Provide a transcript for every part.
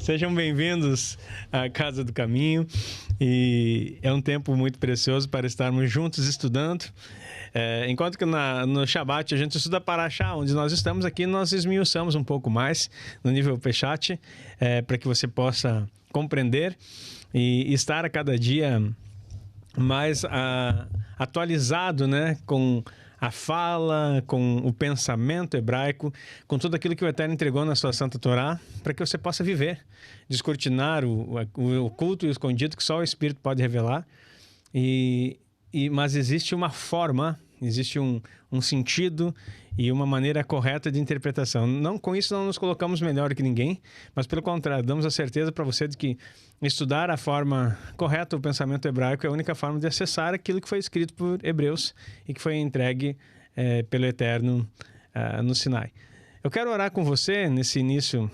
Sejam bem-vindos à Casa do Caminho. E é um tempo muito precioso para estarmos juntos estudando. Enquanto que no Shabbat a gente estuda Parashá, onde nós estamos aqui, nós esmiuçamos um pouco mais no nível Peshat, para que você possa compreender e estar a cada dia mais atualizado, né, com a fala, com o pensamento hebraico, com tudo aquilo que o Eterno entregou na sua Santa Torá, para que você possa viver, descortinar o oculto e o escondido que só o Espírito pode revelar. Mas existe uma forma, existe um sentido e uma maneira correta de interpretação. Não, com isso não nos colocamos melhor que ninguém, mas pelo contrário, damos a certeza para você de que estudar a forma correta, o pensamento hebraico, é a única forma de acessar aquilo que foi escrito por Hebreus e que foi entregue pelo Eterno no Sinai. Eu quero orar com você nesse início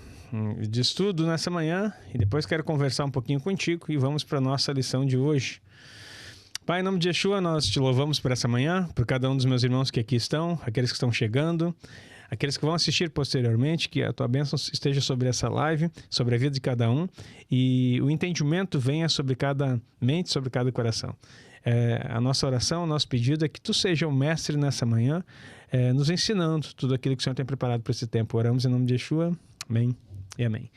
de estudo nessa manhã e depois quero conversar um pouquinho contigo e vamos para a nossa lição de hoje. Pai, em nome de Yeshua, nós te louvamos por essa manhã, por cada um dos meus irmãos que aqui estão, aqueles que estão chegando, aqueles que vão assistir posteriormente, que a tua bênção esteja sobre essa live, sobre a vida de cada um, e o entendimento venha sobre cada mente, sobre cada coração. A nossa oração, o nosso pedido é que tu seja o mestre nessa manhã, nos ensinando tudo aquilo que o Senhor tem preparado para esse tempo. Oramos em nome de Yeshua. Amém e amém.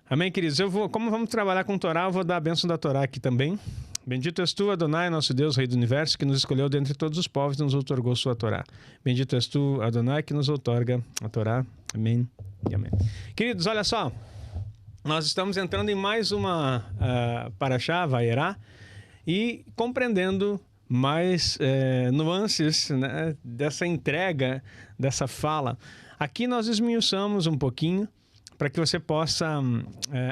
Amém, queridos. Como vamos trabalhar com Torá, eu vou dar a bênção da Torá aqui também. Bendito és tu, Adonai, nosso Deus, Rei do Universo, que nos escolheu dentre todos os povos e nos outorgou sua Torá. Bendito és tu, Adonai, que nos outorga a Torá. Amém e amém. Queridos, olha só. Nós estamos entrando em mais uma Parashá, Vaierá, e compreendendo mais nuances, né, dessa entrega, dessa fala. Aqui nós esmiuçamos um pouquinho para que você possa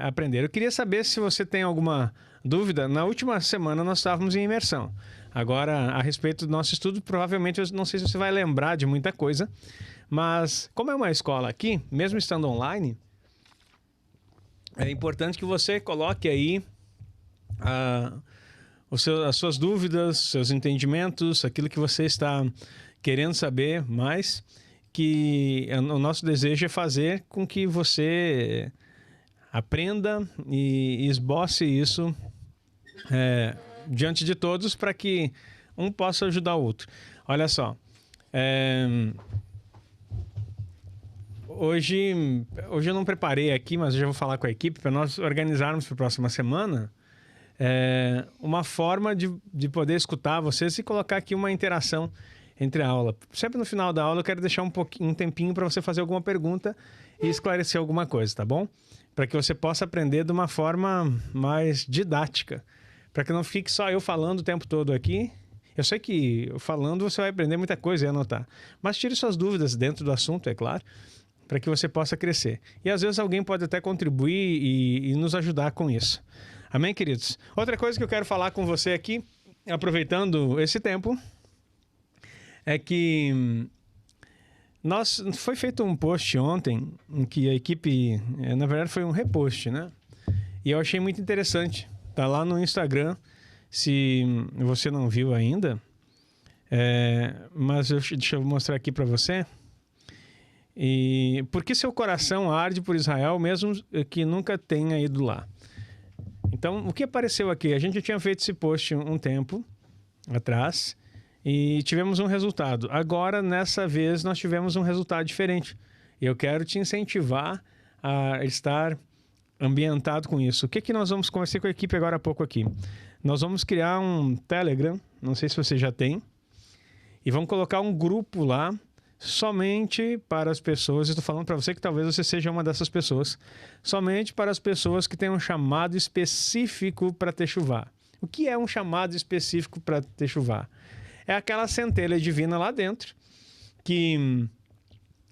aprender. Eu queria saber se você tem alguma dúvida. Na última semana nós estávamos em imersão. Agora, a respeito do nosso estudo, provavelmente, eu não sei se você vai lembrar de muita coisa, mas como é uma escola aqui, mesmo estando online, é importante que você coloque aí as suas dúvidas, seus entendimentos, aquilo que você está querendo saber mais, que o nosso desejo é fazer com que você aprenda e esboce isso diante de todos para que um possa ajudar o outro. Olha só, hoje eu não preparei aqui, mas eu já vou falar com a equipe para nós organizarmos para a próxima semana uma forma de poder escutar vocês e colocar aqui uma interação entre a aula. Sempre no final da aula eu quero deixar um tempinho para você fazer alguma pergunta e esclarecer alguma coisa, tá bom? Para que você possa aprender de uma forma mais didática, para que não fique só eu falando o tempo todo aqui. Eu sei que falando você vai aprender muita coisa e anotar, mas tire suas dúvidas dentro do assunto, é claro, para que você possa crescer. E às vezes alguém pode até contribuir e nos ajudar com isso. Amém, queridos? Outra coisa que eu quero falar com você aqui, aproveitando esse tempo, é que foi feito um post ontem, em que a equipe, na verdade foi um repost, né? E eu achei muito interessante. Tá lá no Instagram, se você não viu ainda, mas deixa eu mostrar aqui para você. E por que seu coração arde por Israel, mesmo que nunca tenha ido lá? Então, o que apareceu aqui? A gente tinha feito esse post um tempo atrás, e tivemos um resultado. Agora, nessa vez, nós tivemos um resultado diferente. E eu quero te incentivar a estar ambientado com isso. O que nós vamos conversar com a equipe agora há pouco aqui? Nós vamos criar um Telegram, não sei se você já tem, e vamos colocar um grupo lá somente para as pessoas, estou falando para você que talvez você seja uma dessas pessoas, somente para as pessoas que têm um chamado específico para techuvá. O que é um chamado específico para techuvá? É aquela centelha divina lá dentro que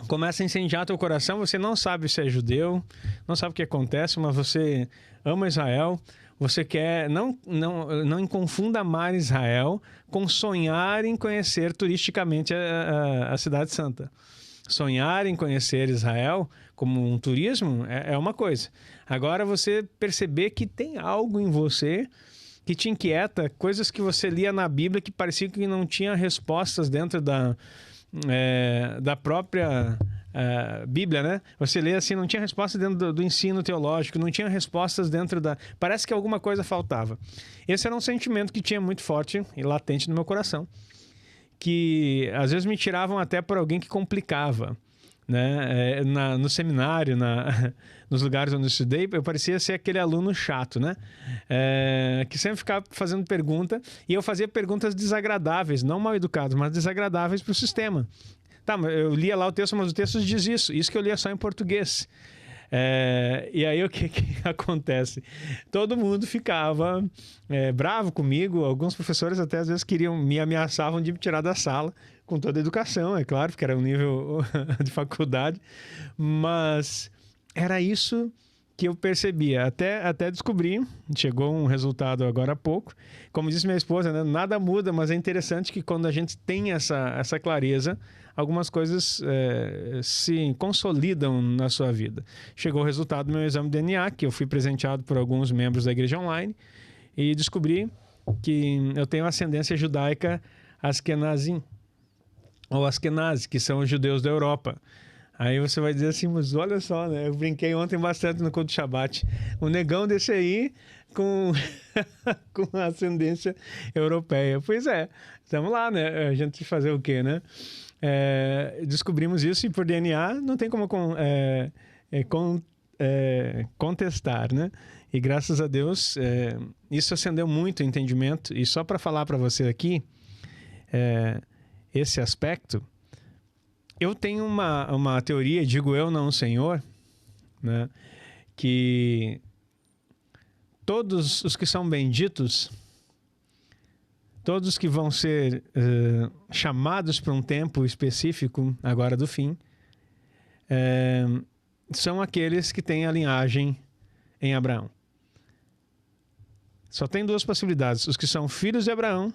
começa a incendiar teu coração. Você não sabe se é judeu, não sabe o que acontece, mas você ama Israel. Você quer, não confunda amar Israel com sonhar em conhecer turisticamente a Cidade Santa. Sonhar em conhecer Israel como um turismo é uma coisa. Agora você perceber que tem algo em você que te inquieta, coisas que você lia na Bíblia que parecia que não tinha respostas dentro da própria Bíblia, né? Você lê assim, não tinha resposta dentro do ensino teológico, não tinha respostas dentro da... Parece que alguma coisa faltava. Esse era um sentimento que tinha muito forte e latente no meu coração, que às vezes me tiravam até por alguém que complicava, né? No seminário, nos lugares onde eu estudei, eu parecia ser aquele aluno chato, né? Que sempre ficava fazendo pergunta, e eu fazia perguntas desagradáveis, não mal educadas, mas desagradáveis para o sistema. Tá, eu lia lá o texto, mas o texto diz isso que eu lia só em português. E aí o que acontece? Todo mundo ficava bravo comigo, alguns professores até às vezes me ameaçavam de me tirar da sala, com toda a educação, é claro, porque era um nível de faculdade, mas era isso que eu percebia, até descobrir, chegou um resultado agora há pouco, como disse minha esposa, né, nada muda, mas é interessante que quando a gente tem essa clareza, algumas coisas se consolidam na sua vida. Chegou o resultado do meu exame de DNA, que eu fui presenteado por alguns membros da igreja online, e descobri que eu tenho ascendência judaica Askenazim, ou Askenazi, que são os judeus da Europa. Aí você vai dizer assim, mas olha só, né? Eu brinquei ontem bastante no culto de Shabbat. O negão desse aí com ascendência europeia. Pois é, estamos lá, né? A gente fazer o quê, né? Descobrimos isso e por DNA não tem como contestar, né? E graças a Deus, isso acendeu muito o entendimento. E só para falar para você aqui, esse aspecto, eu tenho uma teoria, digo eu, não o Senhor, né? Que todos os que são benditos, todos os que vão ser chamados para um tempo específico, agora do fim, são aqueles que têm a linhagem em Abraão. Só tem duas possibilidades, os que são filhos de Abraão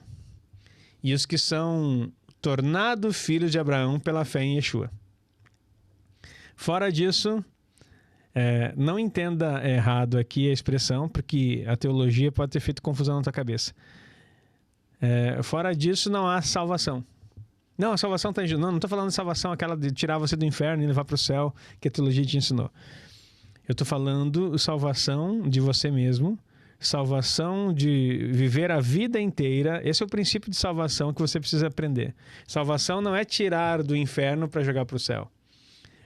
e os que são tornados filhos de Abraão pela fé em Yeshua. Fora disso, não entenda errado aqui a expressão, porque a teologia pode ter feito confusão na tua cabeça. Fora disso, não há salvação. Não, a salvação está em Jesus. Não estou falando de salvação, aquela de tirar você do inferno e levar para o céu, que a teologia te ensinou. Eu estou falando salvação de você mesmo, salvação de viver a vida inteira. Esse é o princípio de salvação que você precisa aprender. Salvação não é tirar do inferno para jogar para o céu.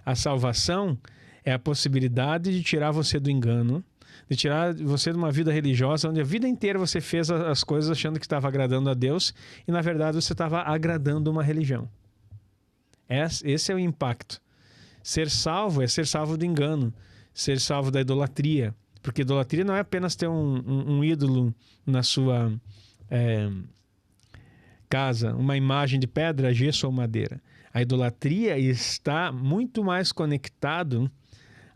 A salvação é a possibilidade de tirar você do engano, de tirar você de uma vida religiosa onde a vida inteira você fez as coisas achando que estava agradando a Deus e na verdade você estava agradando uma religião. Esse é o impacto. Ser salvo é ser salvo do engano, ser salvo da idolatria. Porque idolatria não é apenas ter um ídolo na sua casa, uma imagem de pedra, gesso ou madeira. A idolatria está muito mais conectado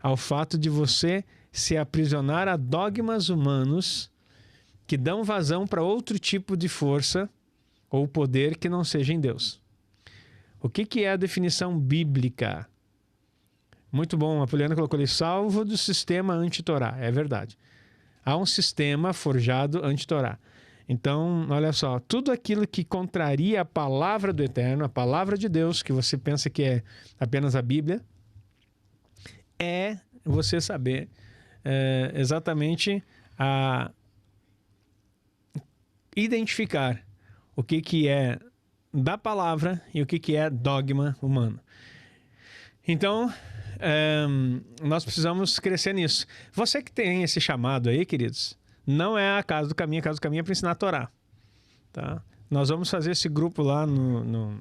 ao fato de você se aprisionar a dogmas humanos que dão vazão para outro tipo de força ou poder que não seja em Deus. O que é a definição bíblica? Muito bom, a Poliana colocou ali, salvo do sistema anti-Torá. É verdade. Há um sistema forjado anti-Torá. Então, olha só, tudo aquilo que contraria a palavra do Eterno, a palavra de Deus, que você pensa que é apenas a Bíblia, é você saber exatamente identificar o que é da palavra e o que é dogma humano. Então, nós precisamos crescer nisso. Você que tem esse chamado aí, queridos, não é a Casa do Caminho. A Casa do Caminho é para ensinar a Torá. Tá? Nós vamos fazer esse grupo lá no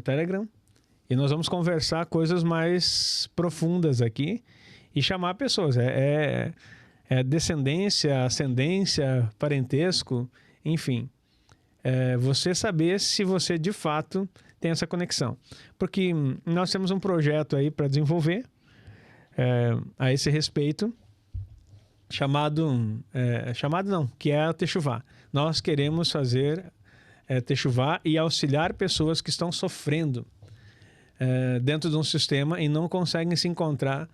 Telegram e nós vamos conversar coisas mais profundas aqui e chamar pessoas. Descendência, ascendência, parentesco, enfim. Você saber se você de fato tem essa conexão. Porque nós temos um projeto aí para desenvolver a esse respeito, que é a Techuvá. Nós queremos fazer Techuvá e auxiliar pessoas que estão sofrendo dentro de um sistema e não conseguem se encontrar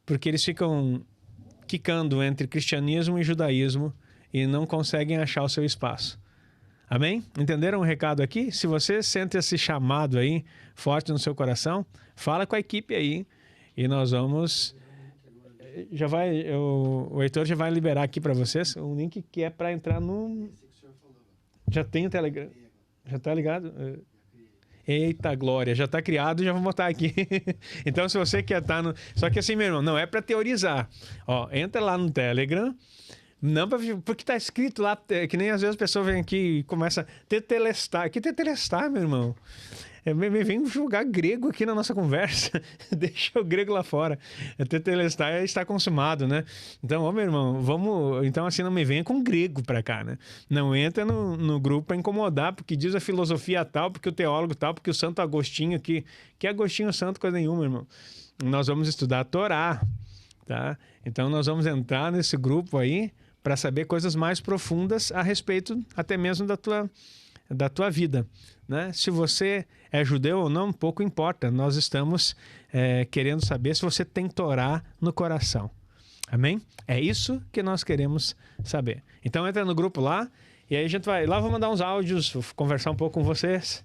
porque eles ficam quicando entre cristianismo e judaísmo e não conseguem achar o seu espaço. Amém? Entenderam o recado aqui? Se você sente esse chamado aí forte no seu coração, fala com a equipe aí e nós vamos... O Heitor já vai liberar aqui para vocês um link que é para entrar no... Já tem o Telegram? Já tá ligado? Eita glória, já tá criado, já vou botar aqui. Então, se você quer estar no... Só que assim, meu irmão, não é para teorizar. Ó, entra lá no Telegram, não porque tá escrito lá, que nem às vezes a pessoa vem aqui e começa a tetelestar. Que tetelestar, meu irmão? Me vem jogar grego aqui na nossa conversa. Deixa o grego lá fora. Tetelestar está consumado, né? Então, ó, meu irmão, vamos... Então, assim, não me venha com grego pra cá, né? Não entra no grupo pra incomodar, porque diz a filosofia tal, porque o teólogo tal, porque o Santo Agostinho aqui... Que Agostinho santo, coisa nenhuma, irmão. Nós vamos estudar a Torá, tá? Então, nós vamos entrar nesse grupo aí para saber coisas mais profundas a respeito até mesmo da tua vida, né? Se você é judeu ou não, pouco importa. Nós estamos querendo saber se você tem Torá no coração. Amém? É isso que nós queremos saber. Então entra no grupo lá e aí a gente vai... Lá vou mandar uns áudios, vou conversar um pouco com vocês.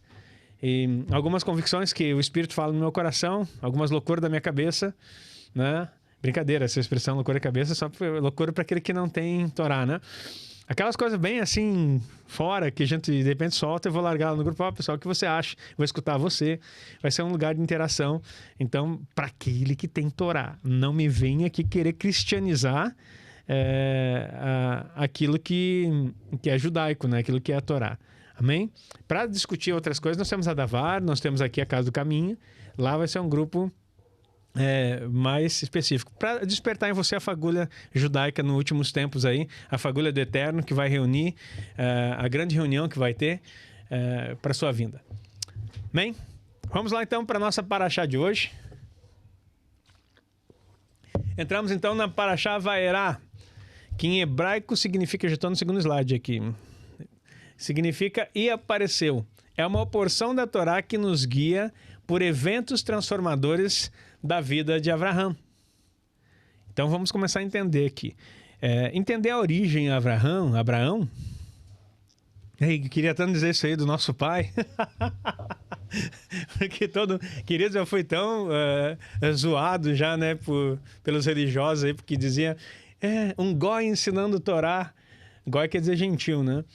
E algumas convicções que o Espírito fala no meu coração, algumas loucuras da minha cabeça, né? Brincadeira, essa expressão loucura da cabeça, só loucura para aquele que não tem Torá, né? Aquelas coisas bem assim, fora, que a gente de repente solta, eu vou largar no grupo, pessoal, o que você acha? Vou escutar você, vai ser um lugar de interação. Então, para aquele que tem Torá, não me venha aqui querer cristianizar aquilo que é judaico, né? Aquilo que é a Torá. Amém? Para discutir outras coisas, nós temos a Davar, nós temos aqui a Casa do Caminho, lá vai ser um grupo... mais específico, para despertar em você a fagulha judaica nos últimos tempos aí, a fagulha do Eterno que vai reunir, a grande reunião que vai ter para sua vinda. Bem, vamos lá então para a nossa paraxá de hoje. Entramos então na paraxá Vaerá, que em hebraico significa, já estou no segundo slide aqui, significa e apareceu. É uma porção da Torá que nos guia por eventos transformadores da vida de Abraão. Então vamos começar a entender aqui. Entender a origem de Abraão. Queria tanto dizer isso aí do nosso pai. Porque queridos, eu fui tão zoado já, né, pelos religiosos aí, porque dizia um goi ensinando Torá. Goi quer dizer gentil, né?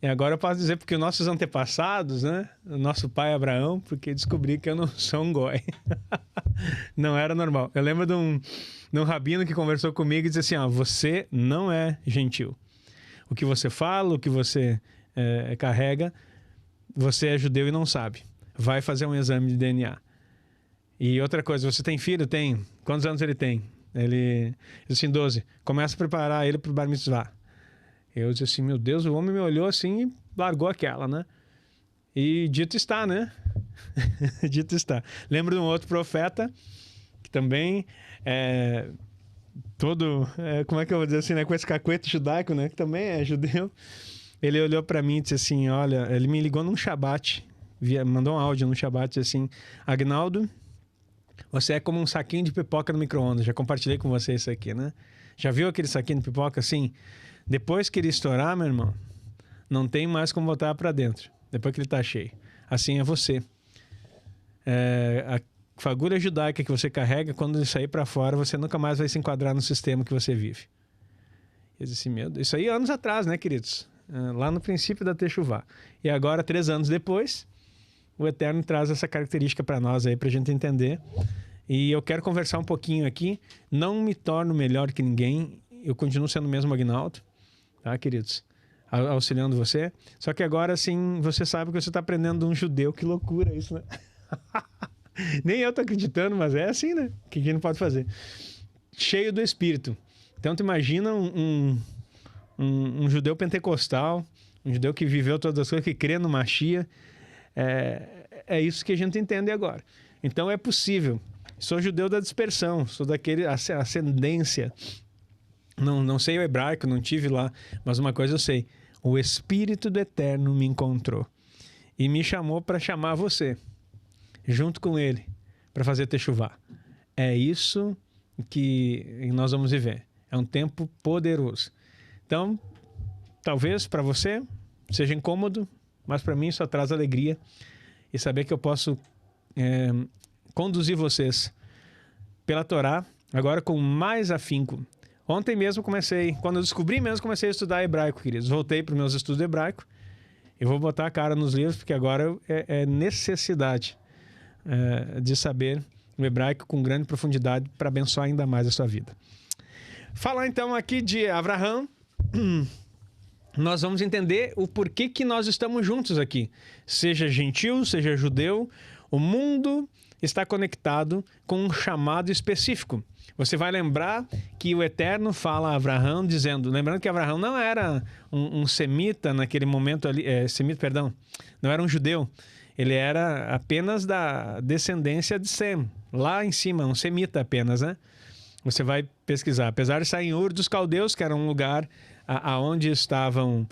E agora eu posso dizer porque os nossos antepassados, né? O nosso pai Abraão, porque descobri que eu não sou um goi. Não era normal. Eu lembro de um rabino que conversou comigo e disse assim, você não é gentil. O que você fala, o que você carrega, você é judeu e não sabe. Vai fazer um exame de DNA. E outra coisa, você tem filho? Tem. Quantos anos ele tem? Ele disse assim, 12. Começa a preparar ele para o bar mitzvah. Eu disse assim, meu Deus, o homem me olhou assim e largou aquela, né? E dito está, né? Dito está. Lembro de um outro profeta que também como é que eu vou dizer assim, né? Com esse cacuete judaico, né? Que também é judeu. Ele olhou para mim e disse assim, olha, ele me ligou num Shabat, mandou um áudio num Shabat, disse assim, Agnaldo, você é como um saquinho de pipoca no micro-ondas. Já compartilhei com você isso aqui, né? Já viu aquele saquinho de pipoca assim? Depois que ele estourar, meu irmão, não tem mais como botar para dentro. Depois que ele tá cheio. Assim é você. A fagulha judaica que você carrega, quando ele sair para fora, você nunca mais vai se enquadrar no sistema que você vive. Eu disse, meu Deus, isso aí anos atrás, né, queridos? Lá no princípio da Teshuvá. E agora, 3 anos depois, o Eterno traz essa característica para nós aí, pra gente entender. E eu quero conversar um pouquinho aqui. Não me torno melhor que ninguém. Eu continuo sendo o mesmo Agnaldo. Tá, queridos? Auxiliando você. Só que agora, sim, você sabe que você está aprendendo de um judeu. Que loucura isso, né? Nem eu tô acreditando, mas é assim, né? O que a gente não pode fazer? Cheio do Espírito. Então, tu imagina um judeu pentecostal, um judeu que viveu todas as coisas, que crê no Mashiach. É isso que a gente entende agora. Então, é possível. Sou judeu da dispersão, sou daquele ascendência. Não sei o hebraico, não tive lá, mas uma coisa eu sei. O Espírito do Eterno me encontrou e me chamou para chamar você, junto com ele, para fazer Teshuvá. É isso que nós vamos viver. É um tempo poderoso. Então, talvez para você seja incômodo, mas para mim só traz alegria e saber que eu posso conduzir vocês pela Torá, agora com mais afinco. Ontem mesmo quando eu descobri mesmo, comecei a estudar hebraico, queridos. Voltei para os meus estudos de hebraico e vou botar a cara nos livros, porque agora é necessidade de saber o hebraico com grande profundidade para abençoar ainda mais a sua vida. Falar então aqui de Abraão, nós vamos entender o porquê que nós estamos juntos aqui. Seja gentil, seja judeu, o mundo está conectado com um chamado específico. Você vai lembrar que o Eterno fala a Abraão dizendo, lembrando que Abraão não era um semita naquele momento ali, não era um judeu. Ele era apenas da descendência de Sem, lá em cima, um semita apenas, né? Você vai pesquisar. Apesar de estar em Ur dos Caldeus, que era um lugar aonde estavam...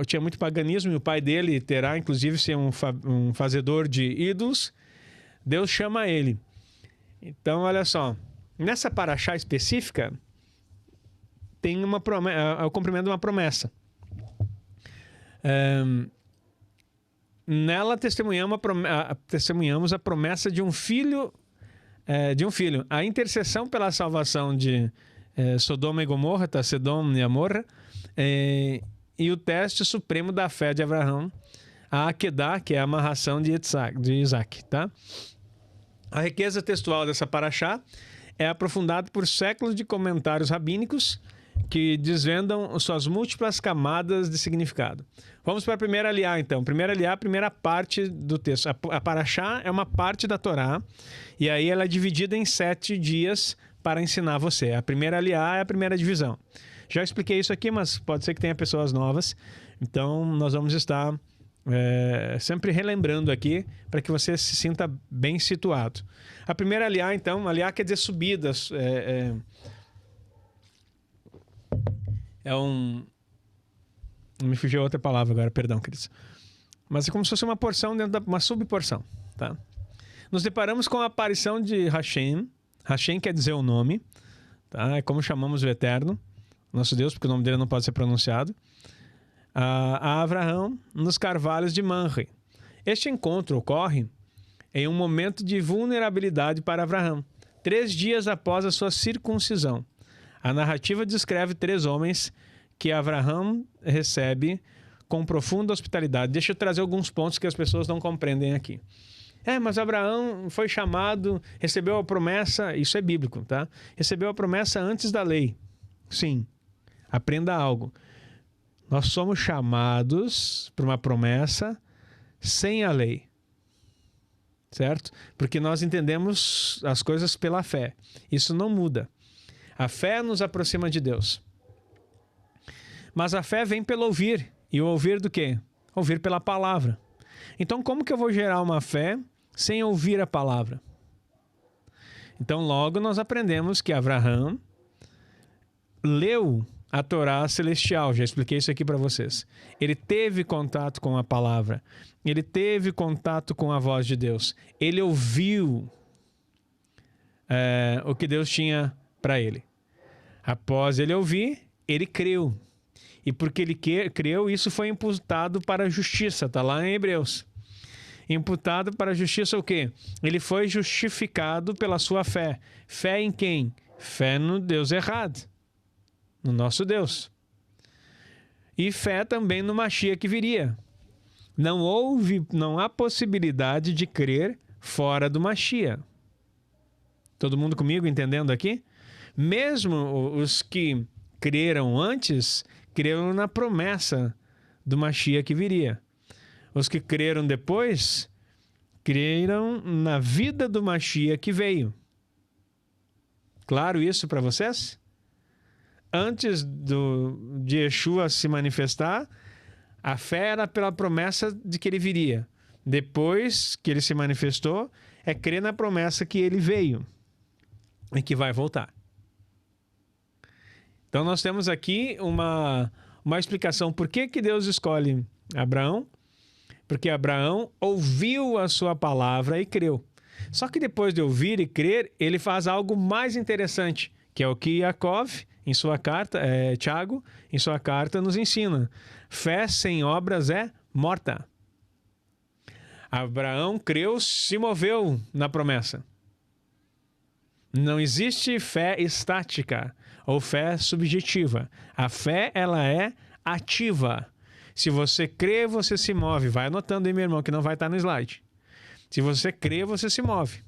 tinha muito paganismo, e o pai dele terá, inclusive, ser um fazedor de ídolos. Deus chama ele. Então, olha só. Nessa paraxá específica, tem o cumprimento de uma promessa. Nela testemunhamos a promessa de um filho, a intercessão pela salvação de Sodoma e Gomorra, tá? Sedom e Amorra, e o teste supremo da fé de Abraão, a Akedah, que é a amarração de Isaac, tá? A riqueza textual dessa paraxá é aprofundada por séculos de comentários rabínicos que desvendam suas múltiplas camadas de significado. Vamos para a primeira aliá, então. Primeira aliá, a primeira parte do texto. A paraxá é uma parte da Torá, e aí ela é dividida em 7 dias para ensinar você. A primeira aliá é a primeira divisão. Já expliquei isso aqui, mas pode ser que tenha pessoas novas. Então, nós vamos estar sempre relembrando aqui para que você se sinta bem situado. A primeira aliá, então, aliá quer dizer subidas. Me fugiu outra palavra agora, perdão, queridos. Mas é como se fosse uma porção dentro uma subporção, tá? Nos deparamos com a aparição de Hashem. Hashem quer dizer o nome, tá? É como chamamos o Eterno, nosso Deus, porque o nome dele não pode ser pronunciado. A Abraão nos carvalhos de Manre. Este encontro ocorre em um momento de vulnerabilidade para Abraão, 3 dias após a sua circuncisão. A narrativa descreve 3 homens que Abraão recebe com profunda hospitalidade. Deixa eu trazer alguns pontos que as pessoas não compreendem aqui. Mas Abraão foi chamado, recebeu a promessa, isso é bíblico, tá? Recebeu a promessa antes da lei. Sim, aprenda algo. Nós somos chamados para uma promessa sem a lei, certo? Porque nós entendemos as coisas pela fé. Isso não muda. A fé nos aproxima de Deus. Mas a fé vem pelo ouvir. E o ouvir do quê? Ouvir pela palavra. Então, como que eu vou gerar uma fé sem ouvir a palavra? Então, logo nós aprendemos que Abraão leu a Torá celestial. Já expliquei isso aqui para vocês. Ele teve contato com a palavra. Ele teve contato com a voz de Deus. Ele ouviu o que Deus tinha para ele. Após ele ouvir, ele creu. E porque ele creu, isso foi imputado para a justiça. Está lá em Hebreus. Imputado para a justiça o quê? Ele foi justificado pela sua fé. Fé em quem? Fé no Deus errado. No nosso Deus. E fé também no Mashiach que viria. Não há possibilidade de crer fora do Mashiach. Todo mundo comigo entendendo aqui? Mesmo os que creram antes, creram na promessa do Mashiach que viria. Os que creram depois, creram na vida do Mashiach que veio. Claro isso para vocês? Antes de Yeshua se manifestar, a fé era pela promessa de que ele viria. Depois que ele se manifestou, é crer na promessa que ele veio e que vai voltar. Então nós temos aqui uma explicação por que Deus escolhe Abraão. Porque Abraão ouviu a sua palavra e creu. Só que depois de ouvir e crer, ele faz algo mais interessante, que é o que Yaakov, em sua carta, Tiago, em sua carta, nos ensina. Fé sem obras é morta. Abraão creu, se moveu na promessa. Não existe fé estática ou fé subjetiva. A fé, ela é ativa. Se você crê, você se move. Vai anotando aí, meu irmão, que não vai estar no slide. Se você crê, você se move.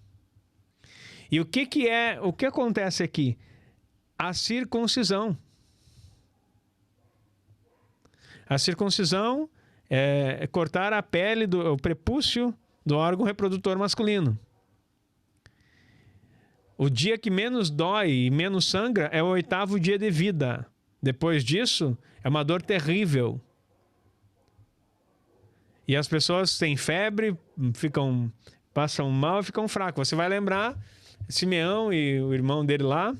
E o que acontece aqui? A circuncisão. A circuncisão é cortar a pele, o prepúcio do órgão reprodutor masculino. O dia que menos dói e menos sangra é o 8º dia de vida. Depois disso, é uma dor terrível. E as pessoas têm febre, passam mal e ficam fracos. Você vai lembrar Simeão e o irmão dele lá,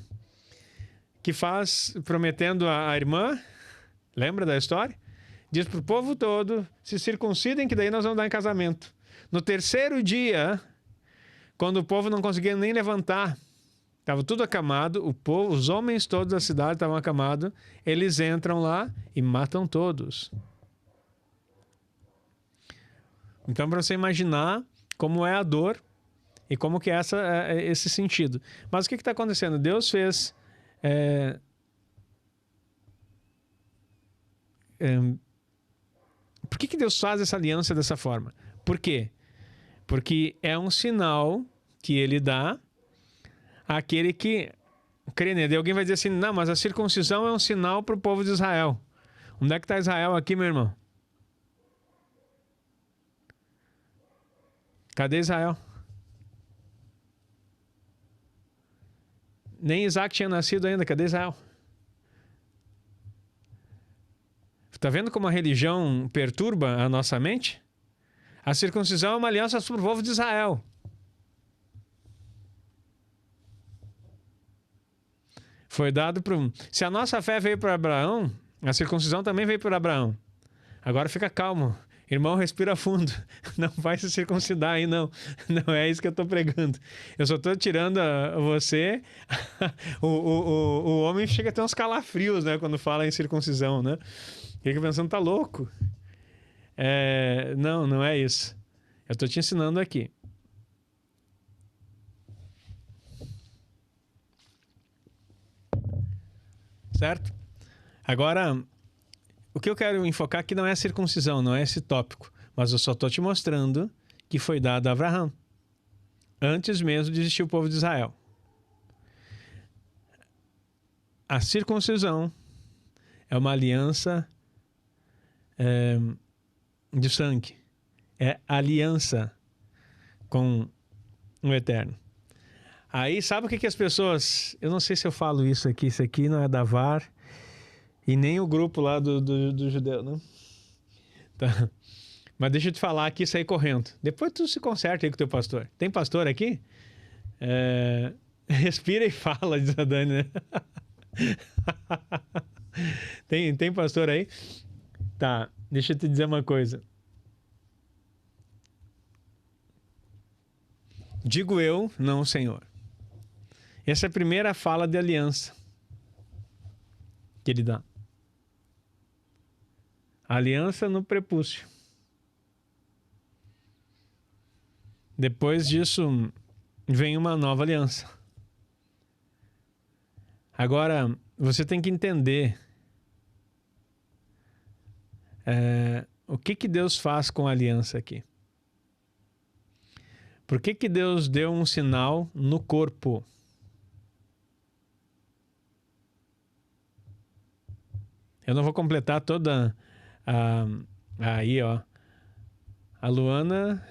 que faz, prometendo a irmã, lembra da história? Diz para o povo todo, se circuncidem que daí nós vamos dar em casamento. No 3º dia, quando o povo não conseguia nem levantar, estava tudo acamado, os homens todos da cidade estavam acamados, eles entram lá e matam todos. Então, para você imaginar como é a dor e como que é esse sentido. Mas o que está acontecendo? Deus fez... Por que Deus faz essa aliança dessa forma? Por quê? Porque é um sinal que ele dá àquele que crê nele. E alguém vai dizer assim, não, mas a circuncisão é um sinal para o povo de Israel. Onde é que está Israel aqui, meu irmão? Cadê Israel? Nem Isaac tinha nascido ainda. Cadê Israel? Está vendo como a religião perturba a nossa mente? A circuncisão é uma aliança para o povo de Israel. Foi dado para... Se a nossa fé veio para Abraão, a circuncisão também veio para Abraão. Agora fica calmo. Irmão, respira fundo. Não vai se circuncidar aí, não. Não é isso que eu estou pregando. Eu só estou tirando você... o homem chega a ter uns calafrios, né? Quando fala em circuncisão, né? Fica pensando, tá louco? Não é isso. Eu estou te ensinando aqui. Certo? Agora... O que eu quero enfocar aqui não é a circuncisão, não é esse tópico. Mas eu só estou te mostrando que foi dado a Abraão. Antes mesmo de existir o povo de Israel. A circuncisão é uma aliança de sangue. É aliança com o Eterno. Aí, sabe o que as pessoas... Eu não sei se eu falo isso aqui não é da VAR... E nem o grupo lá do judeu, né? Tá. Mas deixa eu te falar aqui e sair correndo. Depois tu se conserta aí com o teu pastor. Tem pastor aqui? Respira e fala, diz a Dani, né? Tem pastor aí? Tá, deixa eu te dizer uma coisa. Digo eu, não o Senhor. Essa é a primeira fala de aliança que ele dá. Aliança no prepúcio. Depois disso, vem uma nova aliança. Agora, você tem que entender o que Deus faz com a aliança aqui. Por que Deus deu um sinal no corpo? Eu não vou completar toda... aí, ó. A Luana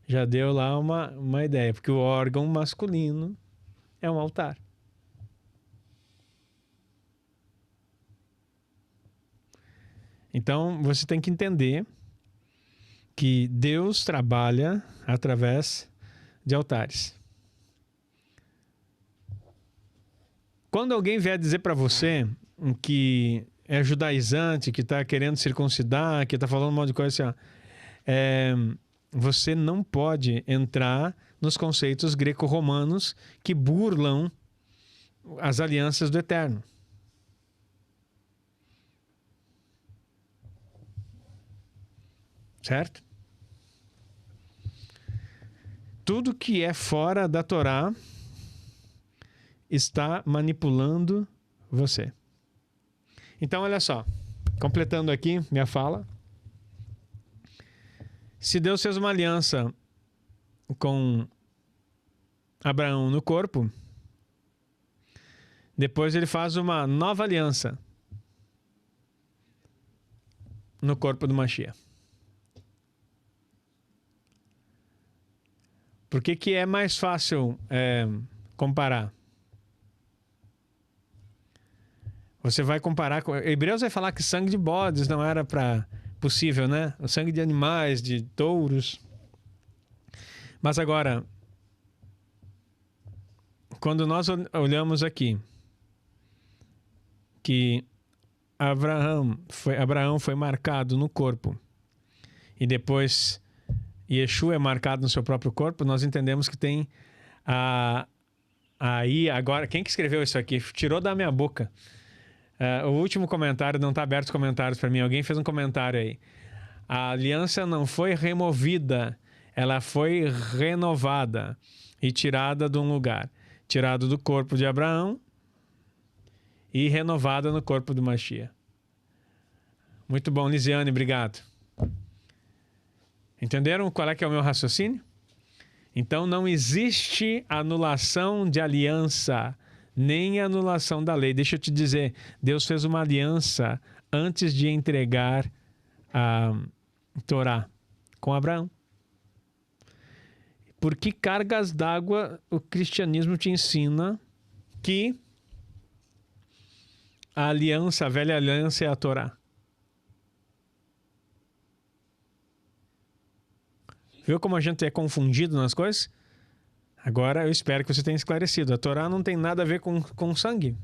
já deu lá uma ideia. Porque o órgão masculino é um altar. Então, você tem que entender que Deus trabalha através de altares. Quando alguém vier dizer para você que é judaizante, que está querendo circuncidar, que está falando um monte de coisa assim, você não pode entrar nos conceitos greco-romanos que burlam as alianças do Eterno. Certo? Tudo que é fora da Torá está manipulando você. Então, olha só. Completando aqui minha fala. Se Deus fez uma aliança com Abraão no corpo, depois ele faz uma nova aliança no corpo do Mashiach. Por que é mais fácil comparar? Você vai comparar com... Hebreus vai falar que sangue de bodes não era possível, né? O sangue de animais, de touros. Mas agora, quando nós olhamos aqui que Abraão foi marcado no corpo e depois Yeshua é marcado no seu próprio corpo, nós entendemos que tem aí agora, quem que escreveu isso aqui? Tirou da minha boca. O último comentário, não está aberto os comentários para mim, alguém fez um comentário aí. A aliança não foi removida, ela foi renovada e tirada de um lugar. Tirada do corpo de Abraão e renovada no corpo do Mashiach. Muito bom, Lisiane, obrigado. Entenderam qual é que é o meu raciocínio? Então não existe anulação de aliança, nem anulação da lei. Deixa eu te dizer, Deus fez uma aliança antes de entregar a Torá com Abraão. Por que cargas d'água o cristianismo te ensina que a aliança, a velha aliança é a Torá? Viu como a gente é confundido nas coisas? Agora eu espero que você tenha esclarecido. A Torá não tem nada a ver com sangue.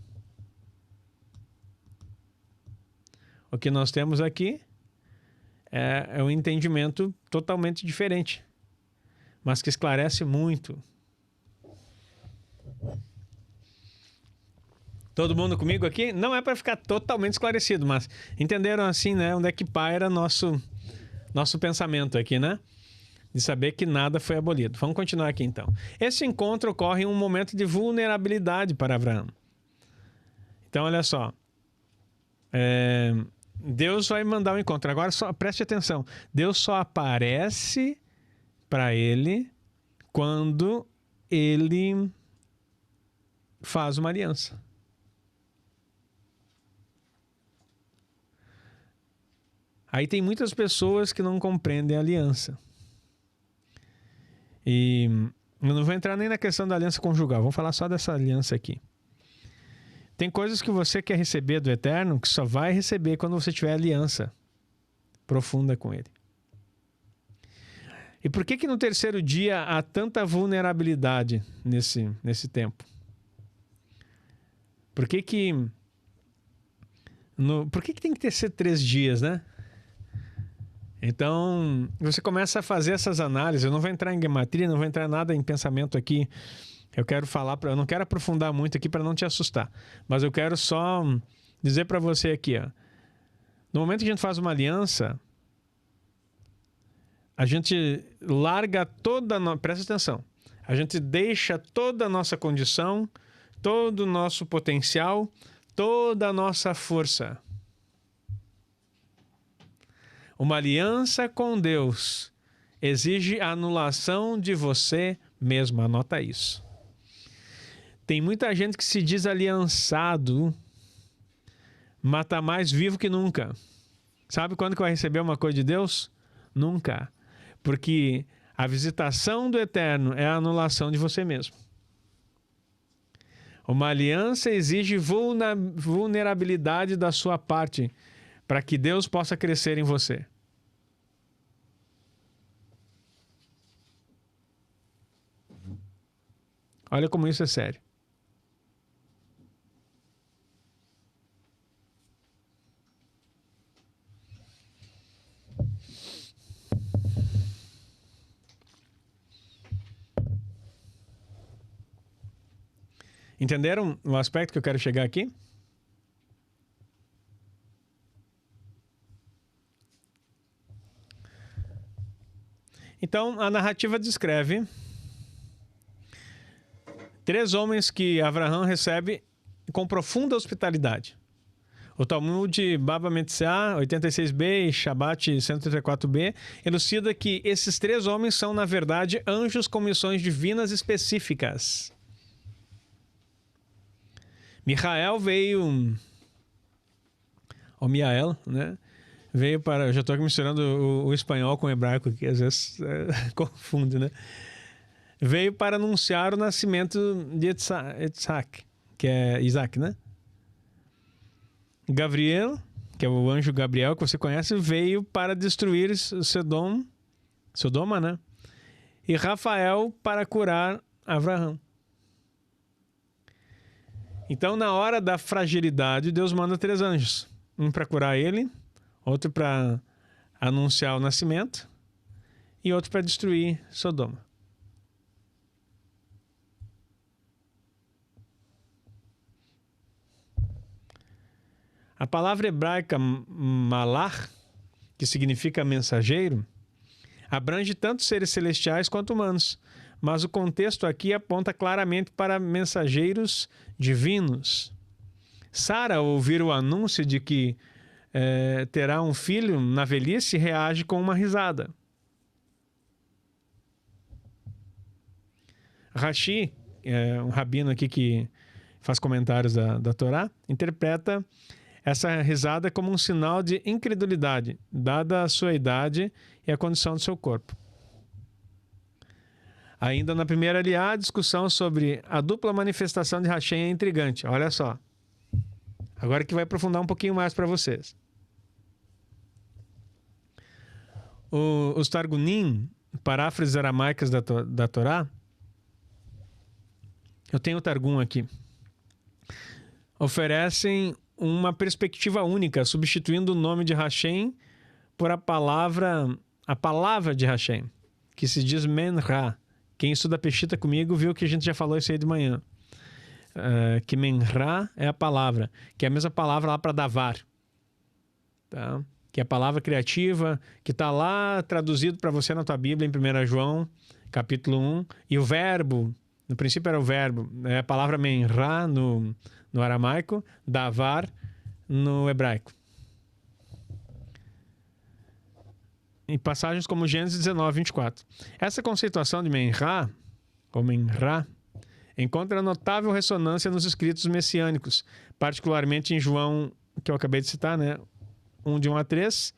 O que nós temos aqui é um entendimento totalmente diferente, mas que esclarece muito. Todo mundo comigo aqui? Não é para ficar totalmente esclarecido, mas entenderam assim, né? Onde é que paira nosso pensamento aqui, né? De saber que nada foi abolido. Vamos continuar aqui então. Esse encontro ocorre em um momento de vulnerabilidade para Abraão. Então, olha só. Deus vai mandar um encontro. Agora, só preste atenção. Deus só aparece para ele quando ele faz uma aliança. Aí tem muitas pessoas que não compreendem a aliança. E eu não vou entrar nem na questão da aliança conjugal, vamos falar só dessa aliança aqui. Tem coisas que você quer receber do Eterno que só vai receber quando você tiver aliança profunda com Ele. E por que no terceiro dia há tanta vulnerabilidade nesse tempo? Por que tem que ser 3 dias, né? Então, você começa a fazer essas análises. Eu não vou entrar em gematria, não vou entrar nada em pensamento aqui. Eu quero falar, eu não quero aprofundar muito aqui para não te assustar. Mas eu quero só dizer para você aqui, ó. No momento que a gente faz uma aliança, a gente larga presta atenção. A gente deixa toda a nossa condição, todo o nosso potencial, toda a nossa força. Uma aliança com Deus exige a anulação de você mesmo. Anota isso. Tem muita gente que se diz aliançado, mas está mais vivo que nunca. Sabe quando que vai receber uma coisa de Deus? Nunca. Porque a visitação do Eterno é a anulação de você mesmo. Uma aliança exige vulnerabilidade da sua parte para que Deus possa crescer em você. Olha como isso é sério. Entenderam o aspecto que eu quero chegar aqui? Então, a narrativa descreve 3 homens que Avraham recebe com profunda hospitalidade. O Talmud Baba Metzia 86b e Shabbat 134b elucida que esses 3 homens são, na verdade, anjos com missões divinas específicas. Michael veio... Ou Miael, né? Veio para... Já estou misturando o espanhol com o hebraico, que às vezes confunde, né? Veio para anunciar o nascimento de Isaac, que é Isaac, né? Gabriel, que é o anjo Gabriel, que você conhece, veio para destruir Sodoma, né? E Rafael para curar Avraham. Então, na hora da fragilidade, Deus manda 3 anjos. Um para curar ele, outro para anunciar o nascimento e outro para destruir Sodoma. A palavra hebraica malach, que significa mensageiro, abrange tanto seres celestiais quanto humanos, mas o contexto aqui aponta claramente para mensageiros divinos. Sara, ao ouvir o anúncio de que terá um filho na velhice, reage com uma risada. Rashi, um rabino aqui que faz comentários da Torá, interpreta essa risada como um sinal de incredulidade, dada a sua idade e a condição do seu corpo. Ainda na primeira aliá, a discussão sobre a dupla manifestação de Hashem é intrigante. Olha só. Agora que vai aprofundar um pouquinho mais para vocês. Os Targunim, paráfrases aramaicas da Torá, eu tenho o Targum aqui, oferecem uma perspectiva única, substituindo o nome de Hashem por a palavra de Hashem, que se diz Menra. Quem estuda Peshita comigo viu que a gente já falou isso aí de manhã. Que Menra é a palavra, que é a mesma palavra lá para davar. Tá? Que é a palavra criativa, que está lá traduzido para você na tua Bíblia, em 1 João, capítulo 1. E o verbo, no princípio era o verbo, é a palavra Menra no aramaico, davar no hebraico. Em passagens como Gênesis 19, 24. Essa conceituação de Menra, ou Menra, encontra notável ressonância nos escritos messiânicos, particularmente em João, que eu acabei de citar, né? 1 de 1 a 3,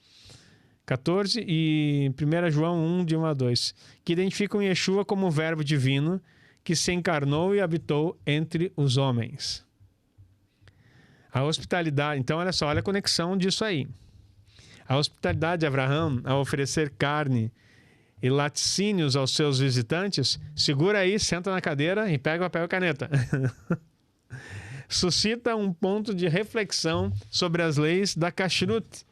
14, e 1 João 1 de 1 a 2, que identificam Yeshua como o verbo divino que se encarnou e habitou entre os homens. A hospitalidade, então olha só, olha a conexão disso aí. A hospitalidade de Avraham ao oferecer carne e laticínios aos seus visitantes, segura aí, senta na cadeira e pega papel e caneta. Suscita um ponto de reflexão sobre as leis da kashrut.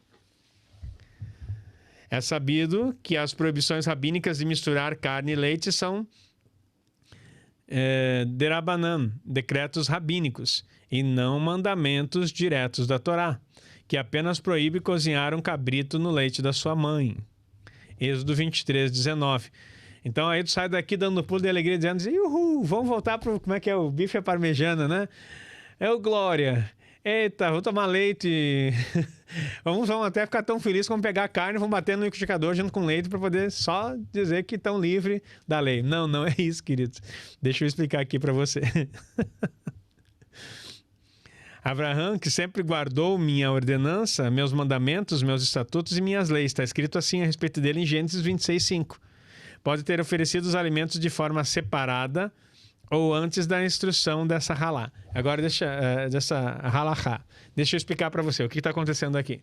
É sabido que as proibições rabínicas de misturar carne e leite são derabanan, decretos rabínicos, e não mandamentos diretos da Torá, que apenas proíbe cozinhar um cabrito no leite da sua mãe. Êxodo 23, 19. Então aí tu sai daqui dando pulo de alegria, dizendo, uhul, vamos voltar para como é que é o bife à parmegiana, né? É o glória. Eita, vou tomar leite. vamos até ficar tão felizes como pegar a carne e vamos bater no liquidificador junto com leite para poder só dizer que estão livres da lei. Não, não é isso, queridos. Deixa eu explicar aqui para você. Avraham, que sempre guardou minha ordenança, meus mandamentos, meus estatutos e minhas leis. Está escrito assim a respeito dele em Gênesis 26, 5. Pode ter oferecido os alimentos de forma separada ou antes da instrução dessa halá. Agora, dessa halachá. Deixa eu explicar para você o que está acontecendo aqui.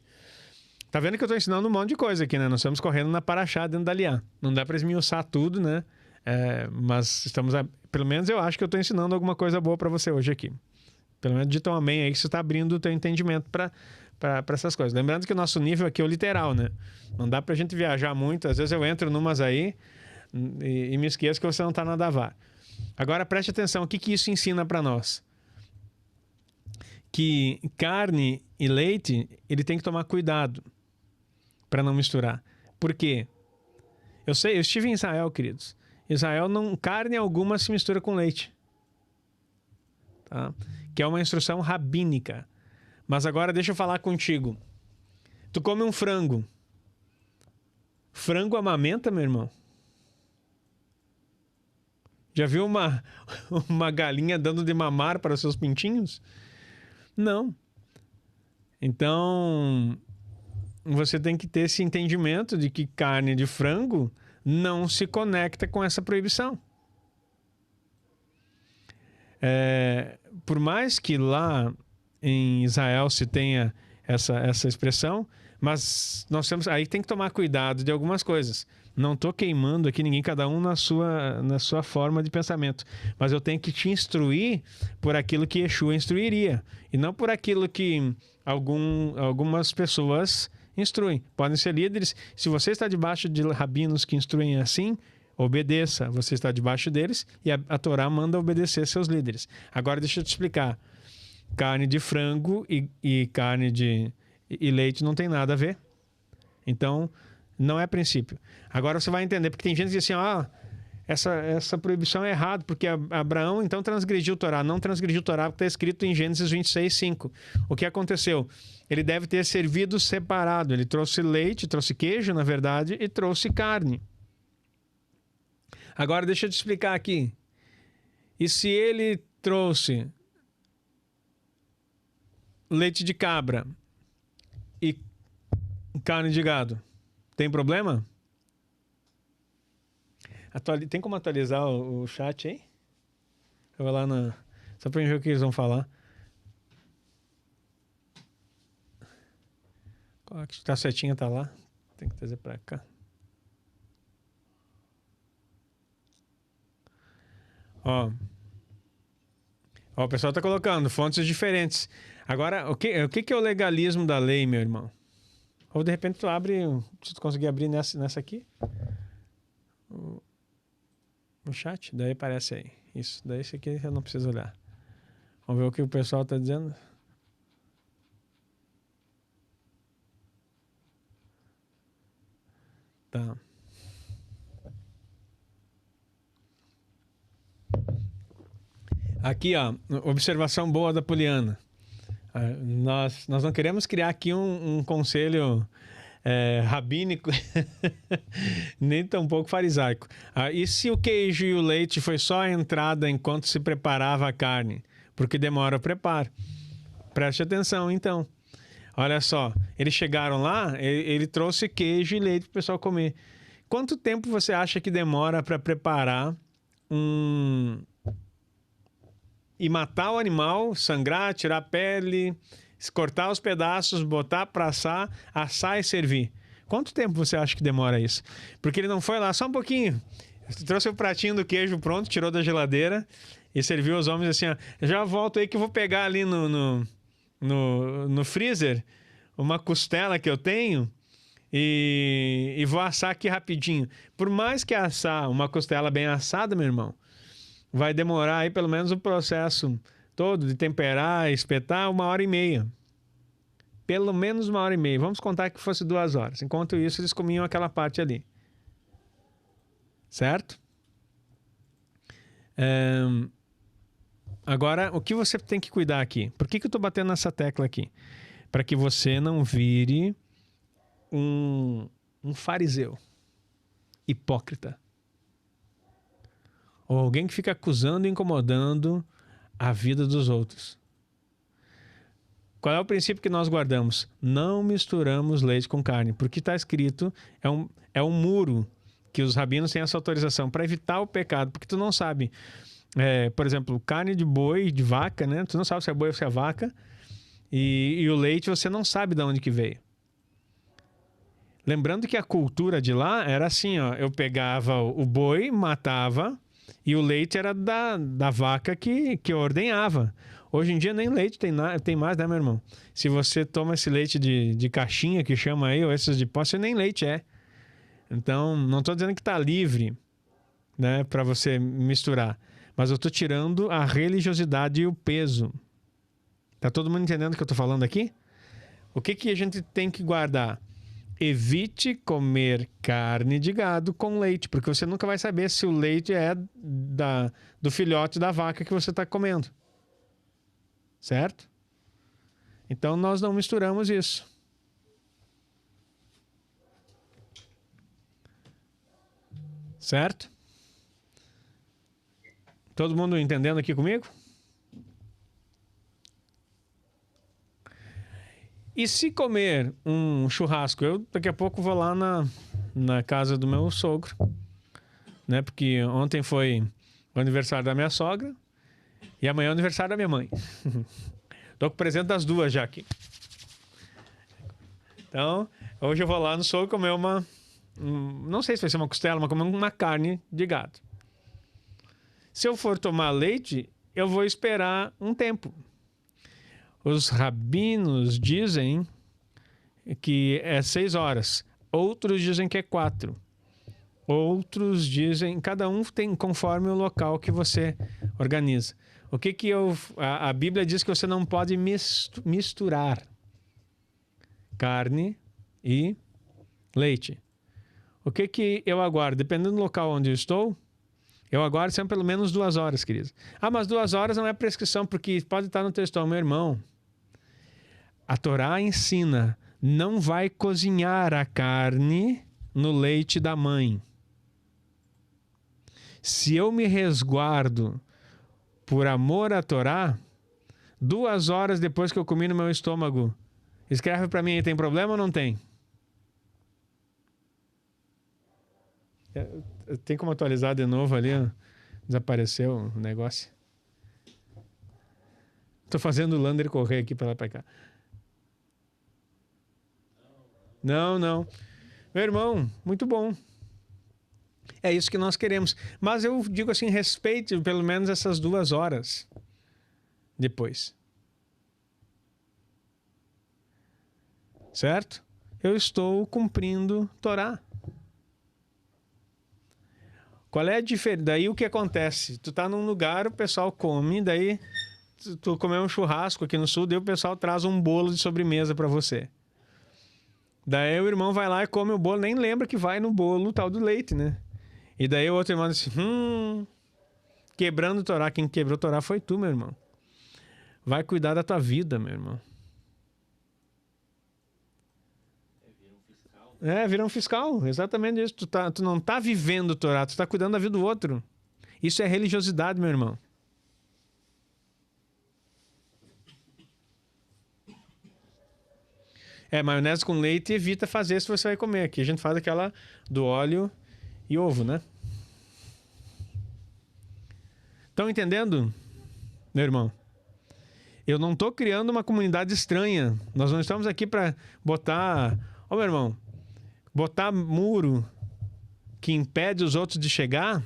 Tá vendo que eu estou ensinando um monte de coisa aqui, né? Nós estamos correndo na paraxá dentro da aliá. Não dá para esmiuçar tudo, né? Mas estamos... Pelo menos eu acho que eu estou ensinando alguma coisa boa para você hoje aqui. Pelo menos dita um amém aí que você está abrindo o teu entendimento para essas coisas. Lembrando que o nosso nível aqui é o literal, né? Não dá para a gente viajar muito. Às vezes eu entro numas aí e me esqueço que você não está na davar. Agora preste atenção, o que isso ensina para nós? que carne e leite, ele tem que tomar cuidado para não misturar. Por quê? Eu estive em Israel, queridos. Israel, carne alguma se mistura com leite. Tá? Que é uma instrução rabínica. Mas agora deixa eu falar contigo. Tu come um frango. Frango amamenta, meu irmão? Já viu uma galinha dando de mamar para os seus pintinhos? Não. Então, você tem que ter esse entendimento de que carne de frango não se conecta com essa proibição. Por mais que lá em Israel se tenha essa expressão, mas nós temos, aí tem que tomar cuidado de algumas coisas. Não estou queimando aqui ninguém, cada um na sua forma de pensamento. Mas eu tenho que te instruir por aquilo que Yeshua instruiria. E não por aquilo que algumas pessoas instruem. Podem ser líderes. Se você está debaixo de rabinos que instruem assim, obedeça. Você está debaixo deles e a Torá manda obedecer seus líderes. Agora deixa eu te explicar. Carne de frango e carne e leite não tem nada a ver. Então, não é princípio. Agora você vai entender, porque tem gente que diz assim, essa proibição é errada, porque Abraão então transgrediu a Torá. Não transgrediu a Torá, porque está escrito em Gênesis 26:5. O que aconteceu? Ele deve ter servido separado. Ele trouxe leite, trouxe queijo, na verdade, e trouxe carne. Agora deixa eu te explicar aqui. E se ele trouxe leite de cabra e carne de gado, tem problema? Tem como atualizar o chat aí? Eu vou lá só para ver o que eles vão falar. A setinha tá lá. Tem que trazer para cá. Ó, o pessoal tá colocando fontes diferentes. Agora, o que é o legalismo da lei, meu irmão? Ou de repente tu abre, se tu conseguir abrir nessa aqui, o chat, daí aparece aí. Isso, daí esse aqui eu não preciso olhar. Vamos ver o que o pessoal tá dizendo. Tá. Aqui, ó, observação boa da Poliana. Nós não queremos criar aqui um conselho rabínico, nem tampouco farisaico. E se o queijo e o leite foi só a entrada enquanto se preparava a carne? Porque demora o preparo. Preste atenção, então. Olha só, eles chegaram lá, ele trouxe queijo e leite para o pessoal comer. Quanto tempo você acha que demora para preparar e matar o animal, sangrar, tirar a pele, cortar os pedaços, botar para assar e servir? Quanto tempo você acha que demora isso? Porque ele não foi lá só um pouquinho. Trouxe o pratinho do queijo pronto, tirou da geladeira e serviu aos homens assim, ó, já volto aí que eu vou pegar ali no freezer uma costela que eu tenho e vou assar aqui rapidinho. Por mais que assar uma costela bem assada, meu irmão, vai demorar aí pelo menos o processo todo de temperar, espetar, 1h30. Pelo menos 1h30. Vamos contar que fosse 2 horas. Enquanto isso, eles comiam aquela parte ali. Certo? Agora, o que você tem que cuidar aqui? Por que eu estou batendo nessa tecla aqui? Para que você não vire um fariseu hipócrita. Ou alguém que fica acusando e incomodando a vida dos outros. Qual é o princípio que nós guardamos? Não misturamos leite com carne. Porque está escrito, é um muro que os rabinos têm essa autorização para evitar o pecado. Porque tu não sabe, por exemplo, carne de boi, de vaca, né? Tu não sabe se é boi ou se é vaca. E o leite você não sabe de onde que veio. Lembrando que a cultura de lá era assim, ó, eu pegava o boi, matava, e o leite era da vaca que eu ordenhava. Hoje em dia nem leite tem mais, né, meu irmão? Se você toma esse leite de caixinha, que chama aí, ou esses de pó, você nem leite é. Então, não estou dizendo que está livre, né, para você misturar. Mas eu estou tirando a religiosidade e o peso. Tá todo mundo entendendo o que eu tô falando aqui? O que a gente tem que guardar? Evite comer carne de gado com leite, porque você nunca vai saber se o leite é do filhote da vaca que você está comendo. Certo? Então nós não misturamos isso. Certo? Todo mundo entendendo aqui comigo? E se comer um churrasco? Eu daqui a pouco vou lá na casa do meu sogro, né? Porque ontem foi o aniversário da minha sogra e amanhã é o aniversário da minha mãe. Tô com o presente das duas já aqui. Então, hoje eu vou lá no sogro comer não sei se vai ser uma costela, mas comer uma carne de gado. Se eu for tomar leite, eu vou esperar um tempo. Os rabinos dizem que é 6 horas. Outros dizem que é 4. Outros dizem... Cada um tem conforme o local que você organiza. O que a Bíblia diz que você não pode misturar carne e leite. O que eu aguardo? Dependendo do local onde eu estou, eu aguardo sempre pelo menos 2 horas, queridos. Ah, mas 2 horas não é prescrição, porque pode estar no texto, meu irmão. A Torá ensina, não vai cozinhar a carne no leite da mãe. Se eu me resguardo por amor à Torá, 2 horas depois que eu comi no meu estômago, escreve para mim, tem problema ou não tem? Tem como atualizar de novo ali? Desapareceu o negócio. Estou fazendo o Lander correr aqui para lá para cá. Não. Meu irmão, muito bom. É isso que nós queremos. Mas eu digo assim, respeite pelo menos essas 2 horas depois. Certo? Eu estou cumprindo Torá. Qual é a diferença? Daí o que acontece? Tu tá num lugar, o pessoal come, daí tu comer um churrasco aqui no sul, daí o pessoal traz um bolo de sobremesa para você. Daí o irmão vai lá e come o bolo, nem lembra que vai no bolo tal do leite, né? E daí o outro irmão diz, quebrando o Torá. Quem quebrou o Torá foi tu, meu irmão. Vai cuidar da tua vida, meu irmão. Vira um fiscal, exatamente isso. Tu não tá vivendo o Torá, tu tá cuidando da vida do outro. Isso é religiosidade, meu irmão. Maionese com leite evita fazer se você vai comer. Aqui a gente faz aquela do óleo e ovo, né? Estão entendendo, meu irmão? Eu não estou criando uma comunidade estranha. Nós não estamos aqui para botar... meu irmão, botar muro que impede os outros de chegar.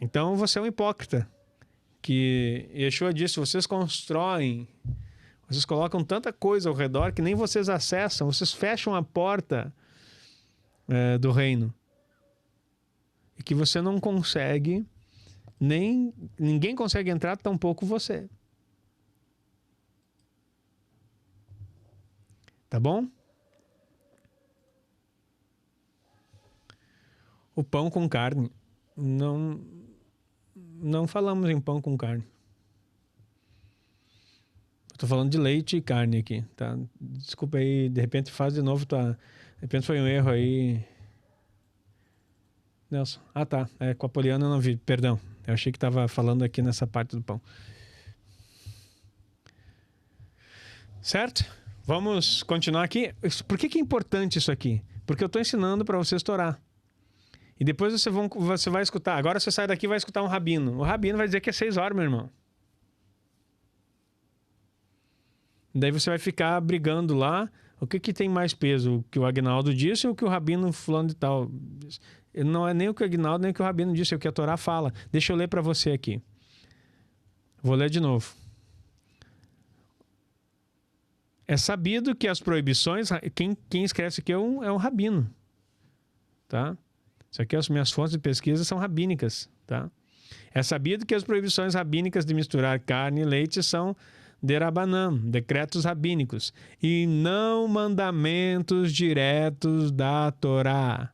Então você é um hipócrita. Que Yeshua disse, vocês constroem... Vocês colocam tanta coisa ao redor que nem vocês acessam. Vocês fecham a porta do reino. E que você não consegue, ninguém consegue entrar, tampouco você. Tá bom? O pão com carne. Não falamos em pão com carne. Tô falando de leite e carne aqui, tá? Desculpa aí, de repente faz de novo, tá? De repente foi um erro aí. Nelson. Ah, tá. Com a Poliana eu não vi. Perdão. Eu achei que tava falando aqui nessa parte do pão. Certo? Vamos continuar aqui. Por que é importante isso aqui? Porque eu tô ensinando para vocês Torá. E depois você vai escutar. Agora você sai daqui e vai escutar um rabino. O rabino vai dizer que é 6 horas, meu irmão. Daí você vai ficar brigando lá. O que tem mais peso? O que o Agnaldo disse ou o que o rabino fulano de tal? Não é nem o que o Agnaldo nem o que o rabino disse, é o que a Torá fala. Deixa eu ler para você aqui. Vou ler de novo. É sabido que as proibições... Quem escreve isso aqui é um rabino. Tá? Isso aqui, as minhas fontes de pesquisa são rabínicas. Tá? É sabido que as proibições rabínicas de misturar carne e leite são derabanã, decretos rabínicos, e não mandamentos diretos da Torá.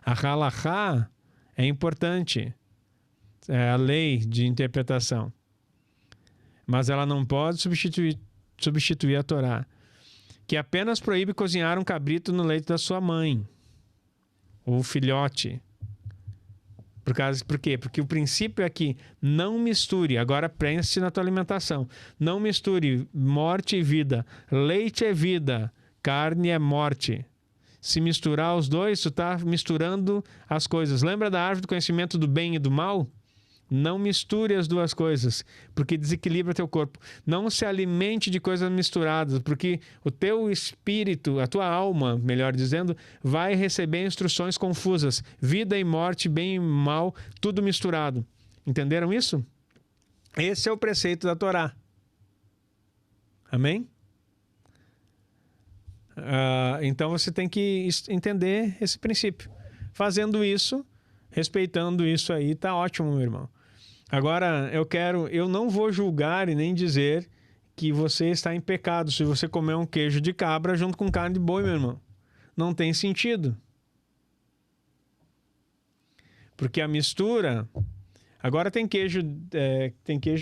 A halachá é importante, é a lei de interpretação, mas ela não pode substituir a Torá, que apenas proíbe cozinhar um cabrito no leite da sua mãe, ou filhote. Por quê? Porque o princípio é que não misture, agora prende-se na tua alimentação, não misture morte e vida, leite é vida, carne é morte. Se misturar os dois, tu está misturando as coisas. Lembra da árvore do conhecimento do bem e do mal? Não misture as duas coisas, porque desequilibra teu corpo. Não se alimente de coisas misturadas, porque o teu espírito, a tua alma, melhor dizendo, vai receber instruções confusas. Vida e morte, bem e mal, tudo misturado. Entenderam isso? Esse é o preceito da Torá. Amém? Então você tem que entender esse princípio. Fazendo isso, respeitando isso aí, tá ótimo, meu irmão. Agora, eu não vou julgar e nem dizer que você está em pecado se você comer um queijo de cabra junto com carne de boi, meu irmão. Não tem sentido. Porque a mistura... Agora tem queijo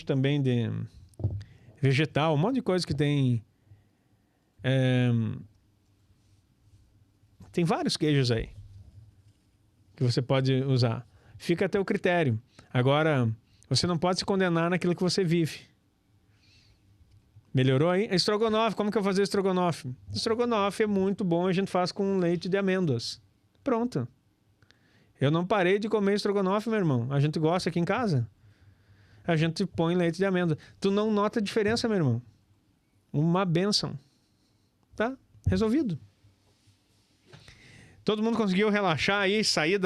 também de vegetal, um monte de coisa que tem... Tem vários queijos aí que você pode usar. Fica a teu critério. Agora... Você não pode se condenar naquilo que você vive. Melhorou aí? Estrogonofe, como que eu vou fazer estrogonofe? Estrogonofe é muito bom, a gente faz com leite de amêndoas. Pronto. Eu não parei de comer estrogonofe, meu irmão. A gente gosta aqui em casa. A gente põe leite de amêndoa. Tu não nota a diferença, meu irmão. Uma bênção. Tá? Resolvido. Todo mundo conseguiu relaxar aí, sair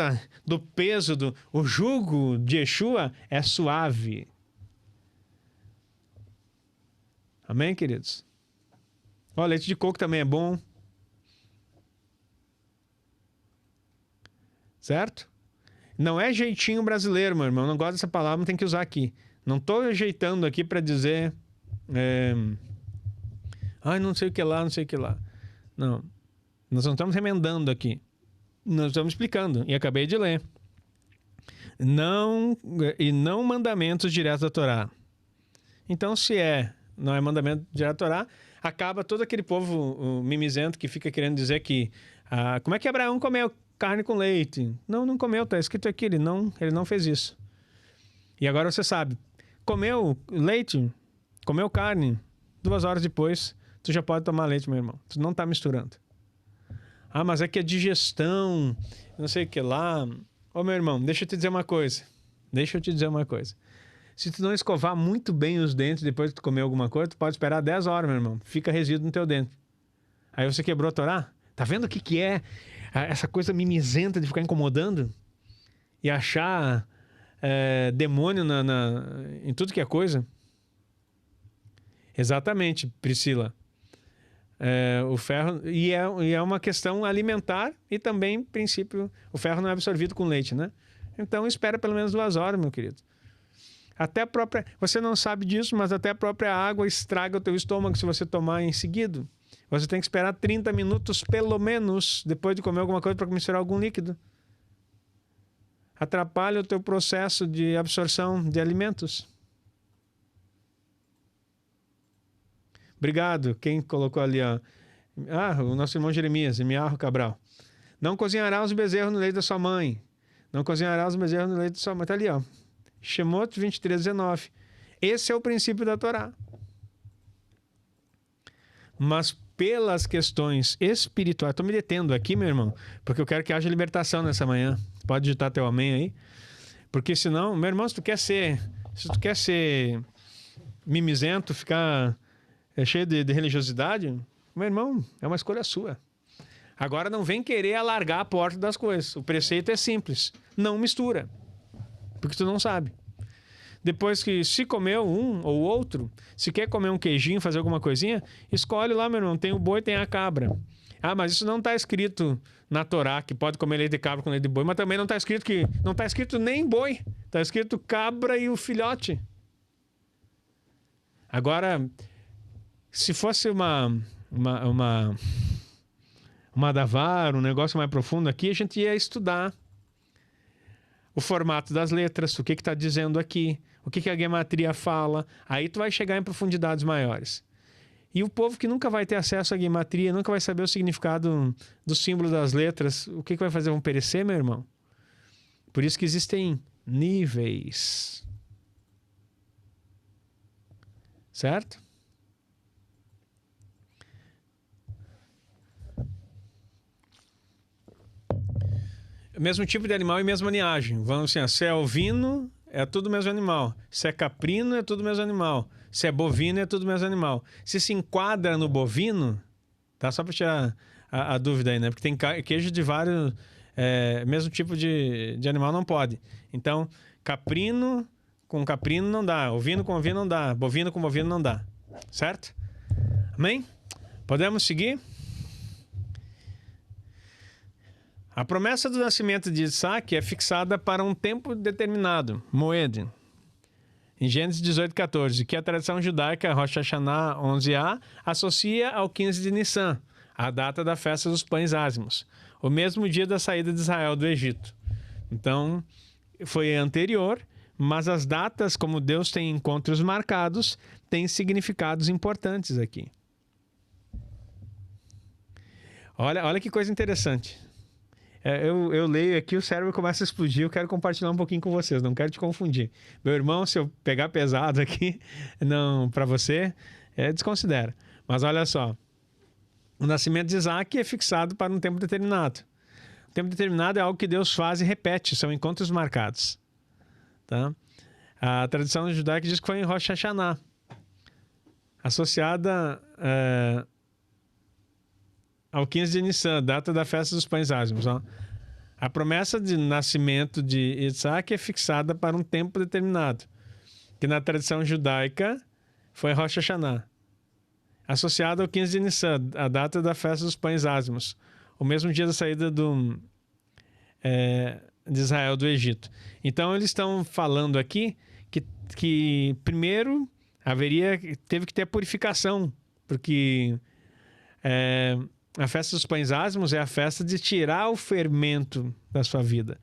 do peso, o jugo de Yeshua é suave. Amém, queridos? Ó, leite de coco também é bom. Certo? Não é jeitinho brasileiro, meu irmão. Não gosto dessa palavra, não tem que usar aqui. Não estou ajeitando aqui para dizer... não sei o que lá, não sei o que lá. Não. Nós não estamos remendando aqui. Nós estamos explicando, e acabei de ler. Não mandamentos diretos da Torá. Então, se não é mandamento direto da Torá, acaba todo aquele povo mimizento que fica querendo dizer que... como é que Abraão comeu carne com leite? Não comeu, está escrito aqui, ele não fez isso. E agora você sabe, comeu leite, comeu carne, 2 horas depois, tu já pode tomar leite, meu irmão. Tu não está misturando. Mas é que a digestão, não sei o que lá. Ô, meu irmão, deixa eu te dizer uma coisa. Se tu não escovar muito bem os dentes depois que tu comer alguma coisa, tu pode esperar 10 horas, meu irmão. Fica resíduo no teu dente. Aí você quebrou a Torá? Tá vendo o que é essa coisa mimizenta de ficar incomodando? E achar demônio em tudo que é coisa? Exatamente, Priscila. O ferro, e é uma questão alimentar e também, princípio, o ferro não é absorvido com leite, né? Então espera pelo menos 2 horas, meu querido. Até a própria, você não sabe disso, mas até a própria água estraga o teu estômago se você tomar em seguida. Você tem que esperar 30 minutos pelo menos depois de comer alguma coisa para misturar algum líquido. Atrapalha o teu processo de absorção de alimentos. Obrigado, quem colocou ali, ó. O nosso irmão Jeremias, Miarro Cabral. Não cozinhará os bezerros no leite da sua mãe. Não cozinhará os bezerros no leite da sua mãe. Está ali, ó. Shemot 23:19. Esse é o princípio da Torá. Mas pelas questões espirituais... Estou me detendo aqui, meu irmão, porque eu quero que haja libertação nessa manhã. Pode digitar teu amém aí. Porque senão, meu irmão, se tu quer ser mimizento, ficar... cheio de religiosidade, meu irmão, é uma escolha sua. Agora não vem querer alargar a porta das coisas. O preceito é simples. Não mistura. Porque tu não sabe. Depois que se comeu um ou outro, se quer comer um queijinho, fazer alguma coisinha, escolhe lá, meu irmão. Tem o boi, tem a cabra. Mas isso não está escrito na Torá, que pode comer leite de cabra com leite de boi. Mas também não está escrito nem boi, Está escrito cabra e o filhote. Agora, se fosse uma davar, um negócio mais profundo aqui, a gente ia estudar o formato das letras, o que está dizendo aqui, o que a gematria fala. Aí tu vai chegar em profundidades maiores. E o povo que nunca vai ter acesso à gematria, nunca vai saber o significado do símbolo das letras, o que vai fazer? Vão perecer, meu irmão? Por isso que existem níveis. Certo? Mesmo tipo de animal e mesma linhagem. Vamos assim, se é ovino, é tudo o mesmo animal. Se é caprino, é tudo o mesmo animal. Se é bovino, é tudo o mesmo animal. Se enquadra no bovino, tá? Só para tirar a dúvida aí, né? Porque tem queijo de vários... mesmo tipo de animal não pode. Então, caprino com caprino não dá. Ovino com ovino não dá. Bovino com bovino não dá. Certo? Amém? Podemos seguir? A promessa do nascimento de Isaac é fixada para um tempo determinado, Moed, em Gênesis 18:14, que a tradição judaica Rosh Hashanah 11a associa ao 15 de Nissan, a data da festa dos pães ázimos, o mesmo dia da saída de Israel do Egito. Então, foi anterior, mas as datas, como Deus tem encontros marcados, têm significados importantes aqui. Olha que coisa interessante. Eu leio aqui, o cérebro começa a explodir, eu quero compartilhar um pouquinho com vocês, não quero te confundir. Meu irmão, se eu pegar pesado aqui, não para você, desconsidera. Mas olha só, o nascimento de Isaac é fixado para um tempo determinado. O tempo determinado é algo que Deus faz e repete, são encontros marcados. Tá? A tradição judaica diz que foi em Rosh Hashanah, associada ao 15 de Nissan, data da festa dos pães ázimos. Ó. A promessa de nascimento de Isaac é fixada para um tempo determinado, que na tradição judaica foi Rosh Hashanah, associada ao 15 de Nissan, a data da festa dos pães ázimos, o mesmo dia da saída de Israel do Egito. Então eles estão falando aqui que primeiro teve que ter purificação, porque a festa dos pães ázimos é a festa de tirar o fermento da sua vida,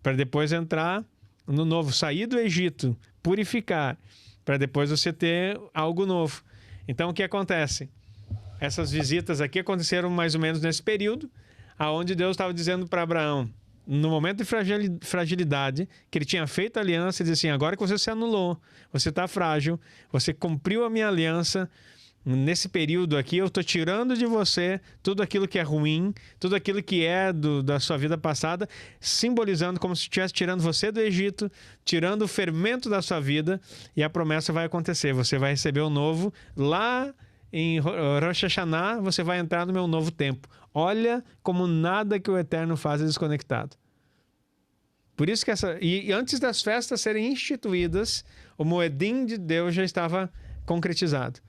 para depois entrar no novo, sair do Egito, purificar, para depois você ter algo novo. Então o que acontece? Essas visitas aqui aconteceram mais ou menos nesse período, aonde Deus estava dizendo para Abraão, no momento de fragilidade, que ele tinha feito a aliança, ele disse assim, agora que você se anulou, você está frágil, você cumpriu a minha aliança, nesse período aqui eu estou tirando de você tudo aquilo que é ruim, tudo aquilo que é da sua vida passada, simbolizando como se estivesse tirando você do Egito, tirando o fermento da sua vida, e a promessa vai acontecer, você vai receber o novo, lá em Rosh Hashanah você vai entrar no meu novo tempo. Olha como nada que o Eterno faz é desconectado. Por isso que e antes das festas serem instituídas, o Moedim de Deus já estava concretizado.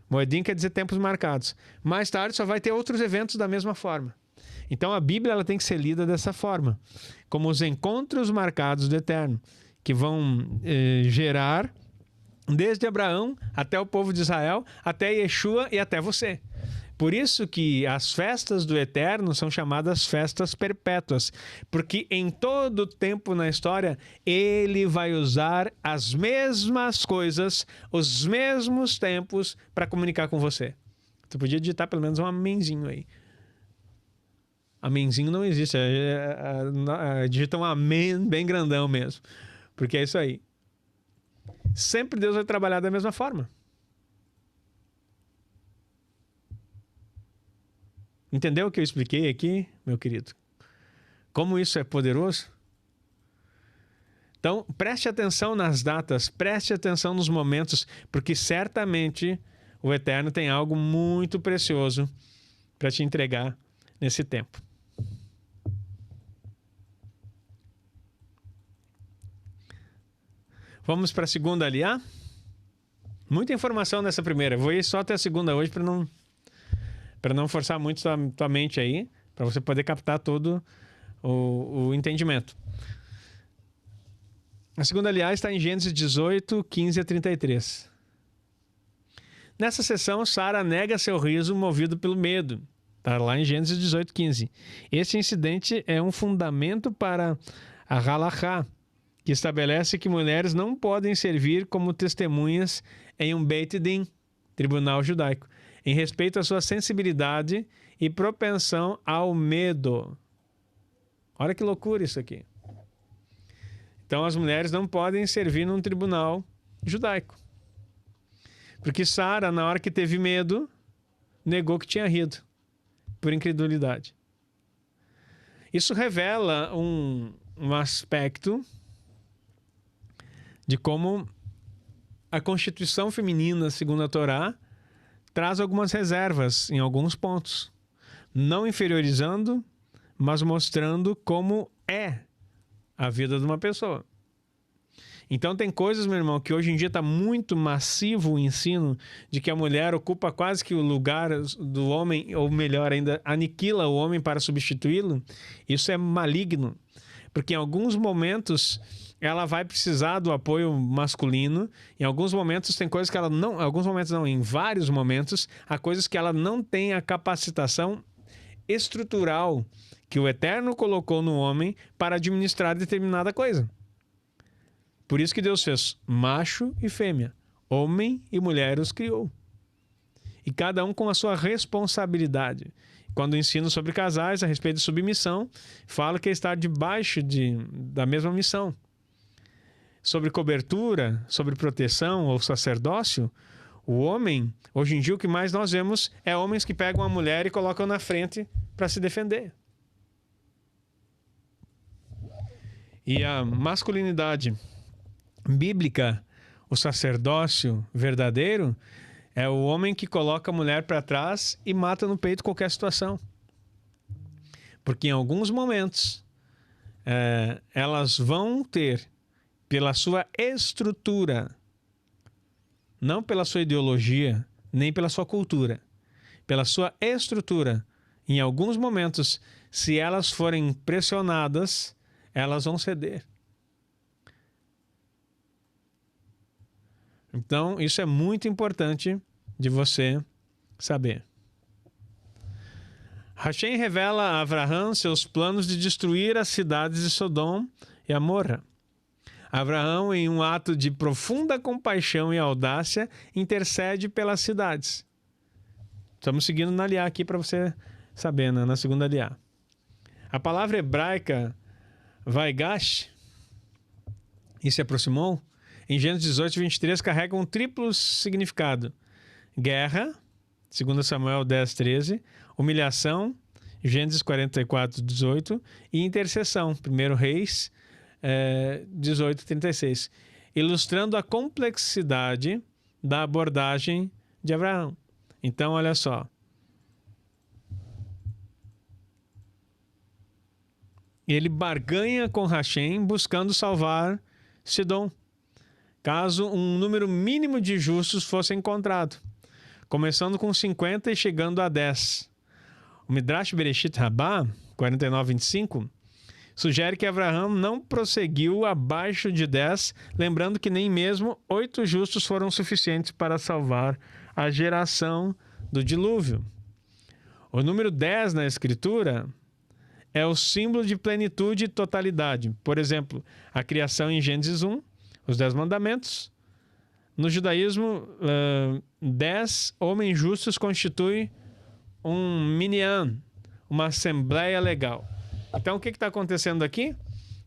Moedim quer dizer tempos marcados. Mais tarde só vai ter outros eventos da mesma forma. Então a Bíblia ela tem que ser lida dessa forma, como os encontros marcados do Eterno, que vão gerar desde Abraão até o povo de Israel, até Yeshua e até você. Por isso que as festas do Eterno são chamadas festas perpétuas, porque em todo tempo na história ele vai usar as mesmas coisas, os mesmos tempos para comunicar com você. Tu podia digitar pelo menos um amenzinho aí. Amenzinho não existe, digita um amém bem grandão mesmo, porque é isso aí. Sempre Deus vai trabalhar da mesma forma. Entendeu o que eu expliquei aqui, meu querido? Como isso é poderoso? Então, preste atenção nas datas, preste atenção nos momentos, porque certamente o Eterno tem algo muito precioso para te entregar nesse tempo. Vamos para a segunda aliá? Muita informação nessa primeira. Vou ir só até a segunda hoje para não forçar muito tua mente aí, para você poder captar todo o entendimento. A segunda aliança está em Gênesis 18, 15 a 33. Nessa sessão, Sara nega seu riso movido pelo medo. Está lá em Gênesis 18, 15. Esse incidente é um fundamento para a halachá, que estabelece que mulheres não podem servir como testemunhas em um Beit Din, tribunal judaico, em respeito à sua sensibilidade e propensão ao medo. Olha que loucura isso aqui. Então as mulheres não podem servir num tribunal judaico. Porque Sara, na hora que teve medo, negou que tinha rido, por incredulidade. Isso revela um aspecto de como a constituição feminina, segundo a Torá, traz algumas reservas em alguns pontos. Não inferiorizando, mas mostrando como é a vida de uma pessoa. Então tem coisas, meu irmão, que hoje em dia está muito massivo o ensino de que a mulher ocupa quase que o lugar do homem, ou melhor ainda, aniquila o homem para substituí-lo. Isso é maligno, porque em alguns momentos ela vai precisar do apoio masculino, em alguns momentos tem coisas que ela não, alguns momentos não, em vários momentos, há coisas que ela não tem a capacitação estrutural que o Eterno colocou no homem para administrar determinada coisa. Por isso que Deus fez macho e fêmea, homem e mulher os criou. E cada um com a sua responsabilidade. Quando ensino sobre casais a respeito de submissão, falo que é estar debaixo da mesma missão. Sobre cobertura, sobre proteção ou sacerdócio, o homem, hoje em dia o que mais nós vemos é homens que pegam a mulher e colocam na frente para se defender. E a masculinidade bíblica, o sacerdócio verdadeiro, é o homem que coloca a mulher para trás e mata no peito qualquer situação. Porque em alguns momentos elas vão ter, pela sua estrutura, não pela sua ideologia, nem pela sua cultura, pela sua estrutura, em alguns momentos, se elas forem pressionadas, elas vão ceder. Então, isso é muito importante de você saber. Hashem revela a Avraham seus planos de destruir as cidades de Sodom e Amorra. Avraham, em um ato de profunda compaixão e audácia, intercede pelas cidades. Estamos seguindo na aliá aqui para você saber, né? Na segunda aliá. A palavra hebraica Vaigash, e se aproximou, em Gênesis 18, 23, carrega um triplo significado. Guerra, 2 Samuel 10, 13, humilhação, Gênesis 44, 18, e intercessão, 1 Reis 18, 36, ilustrando a complexidade da abordagem de Abraão. Então, olha só. Ele barganha com Hashem buscando salvar Sidom, caso um número mínimo de justos fosse encontrado, começando com 50 e chegando a 10. O Midrash Bereshit Rabbah, 49, 25, sugere que Avraham não prosseguiu abaixo de 10, lembrando que nem mesmo 8 justos foram suficientes para salvar a geração do dilúvio. O número 10 na Escritura é o símbolo de plenitude e totalidade. Por exemplo, a criação em Gênesis 1, os 10 mandamentos. No judaísmo, 10 homens justos constituem um minyan, uma assembleia legal. Então, o que está acontecendo aqui?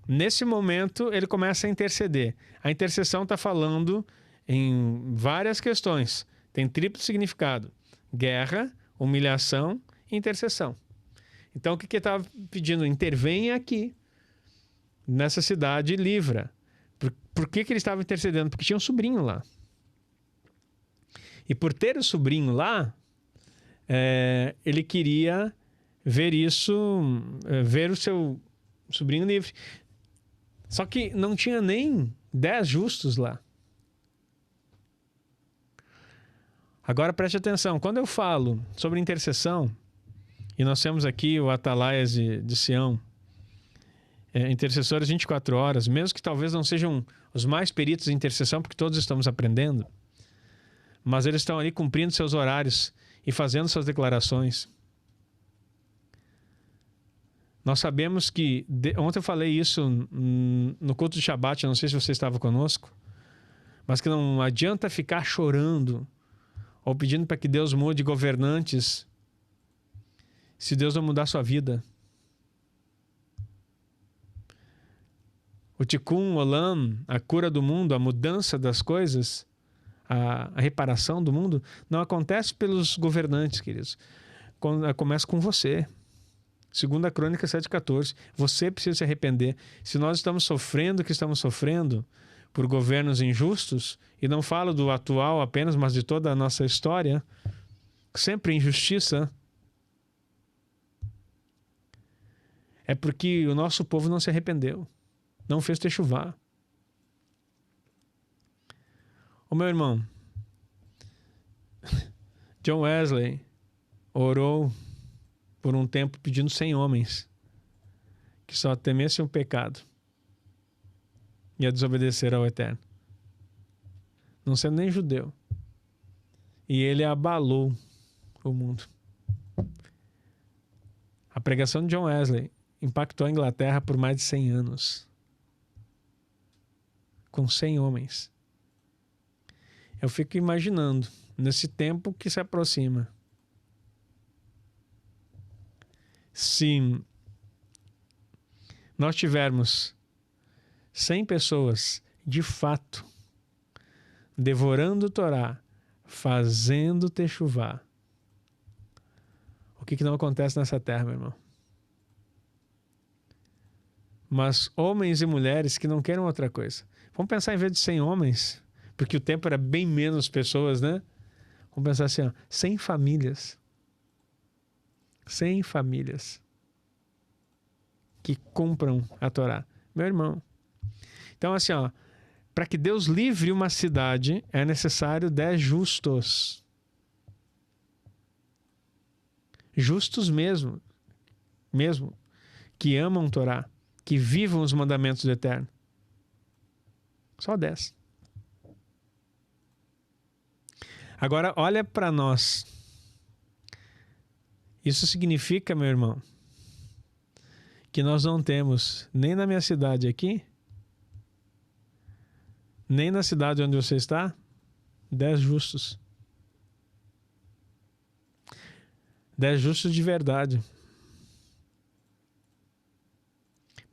Nesse momento, ele começa a interceder. A intercessão está falando em várias questões. Tem triplo significado: guerra, humilhação e intercessão. Então, o que ele estava pedindo? Intervenha aqui, nessa cidade, e livra. Por que ele estava intercedendo? Porque tinha um sobrinho lá. E por ter o sobrinho lá, ele queria ver isso, ver o seu sobrinho livre. Só que não tinha nem 10 justos lá. Agora preste atenção, quando eu falo sobre intercessão, e nós temos aqui o Atalaias de Sião, intercessores 24 horas, mesmo que talvez não sejam os mais peritos em intercessão, porque todos estamos aprendendo, mas eles estão ali cumprindo seus horários e fazendo suas declarações. Nós sabemos que... Ontem eu falei isso no culto de Shabat, não sei se você estava conosco, mas que não adianta ficar chorando ou pedindo para que Deus mude governantes se Deus não mudar a sua vida. O Tikkun Olam, a cura do mundo, a mudança das coisas, a reparação do mundo, não acontece pelos governantes, queridos. Começa com você. 2 Crônicas 7,14. Você precisa se arrepender. Se nós estamos sofrendo o que estamos sofrendo por governos injustos, e não falo do atual apenas, mas de toda a nossa história, sempre injustiça, é porque o nosso povo não se arrependeu, não fez techuvá. Ô meu irmão, John Wesley orou por um tempo pedindo 100 homens que só temessem o pecado e a desobedecer ao Eterno, não sendo nem judeu. E ele abalou o mundo. A pregação de John Wesley impactou a Inglaterra por mais de 100 anos. Com 100 homens. Eu fico imaginando, nesse tempo que se aproxima, se nós tivermos 100 pessoas, de fato, devorando o Torá, fazendo techuvá, o que não acontece nessa terra, meu irmão? Mas homens e mulheres que não queiram outra coisa. Vamos pensar em vez de 100 homens, porque o tempo era bem menos pessoas, né? Vamos pensar assim, ó, 100 famílias. 100 famílias que cumpram a Torá. Meu irmão. Então, assim, ó, para que Deus livre uma cidade, é necessário 10 justos. Justos mesmo. Que amam a Torá. Que vivam os mandamentos do Eterno. Só 10. Agora, olha para nós. Isso significa, meu irmão, que nós não temos, nem na minha cidade aqui, nem na cidade onde você está, 10 justos. 10 justos de verdade.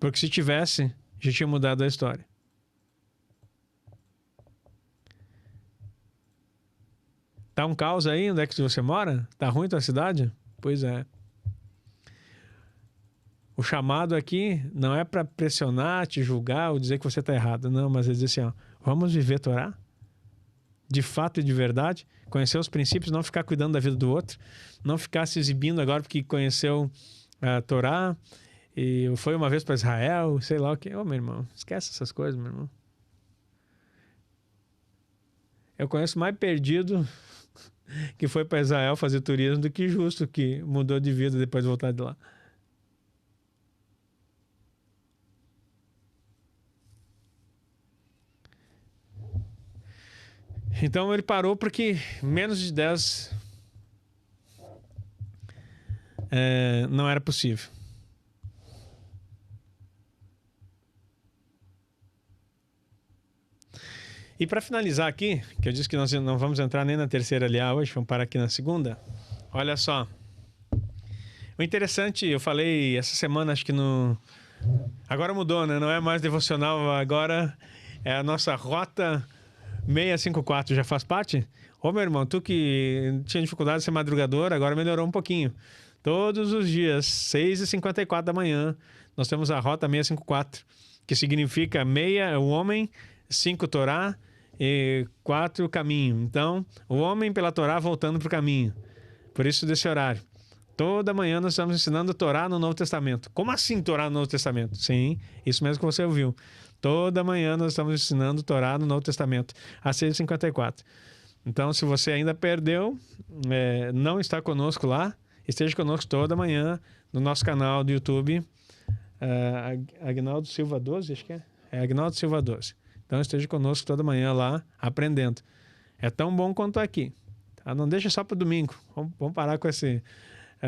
Porque se tivesse, já tinha mudado a história. Tá um caos aí onde é que você mora? Tá ruim a tua cidade? Pois é. O chamado aqui não é para pressionar, te julgar ou dizer que você está errado. Não, mas é dizer assim, ó, vamos viver Torá? De fato e de verdade? Conhecer os princípios, não ficar cuidando da vida do outro. Não ficar se exibindo agora porque conheceu a Torá e foi uma vez para Israel, sei lá o que. Ô, meu irmão, esquece essas coisas, meu irmão. Eu conheço mais perdido que foi para Israel fazer turismo do que justo que mudou de vida depois de voltar de lá. Então ele parou porque menos de 10 não era possível. E para finalizar aqui, que eu disse que nós não vamos entrar nem na terceira aliá hoje, vamos parar aqui na segunda. Olha só. O interessante, eu falei essa semana, acho que no... Agora mudou, né? Não é mais devocional, agora é a nossa rota 654. Já faz parte? Ô, meu irmão, tu que tinha dificuldade de ser madrugador, agora melhorou um pouquinho. Todos os dias, 6h54 da manhã, nós temos a rota 654, que significa 6 o homem, 5 Torá e 4 caminho. Então, o homem pela Torá voltando para o caminho. Por isso desse horário. Toda manhã nós estamos ensinando Torá no Novo Testamento. Como assim Torá no Novo Testamento? Sim, isso mesmo que você ouviu. Toda manhã nós estamos ensinando Torá no Novo Testamento, às 6h54. Então, se você ainda perdeu, não está conosco lá, esteja conosco toda manhã no nosso canal do YouTube, Agnaldo Silva 12, acho que é. É Agnaldo Silva 12. Então esteja conosco toda manhã lá, aprendendo. É tão bom quanto aqui. Tá? Não deixa só para domingo. Vamos parar com esse...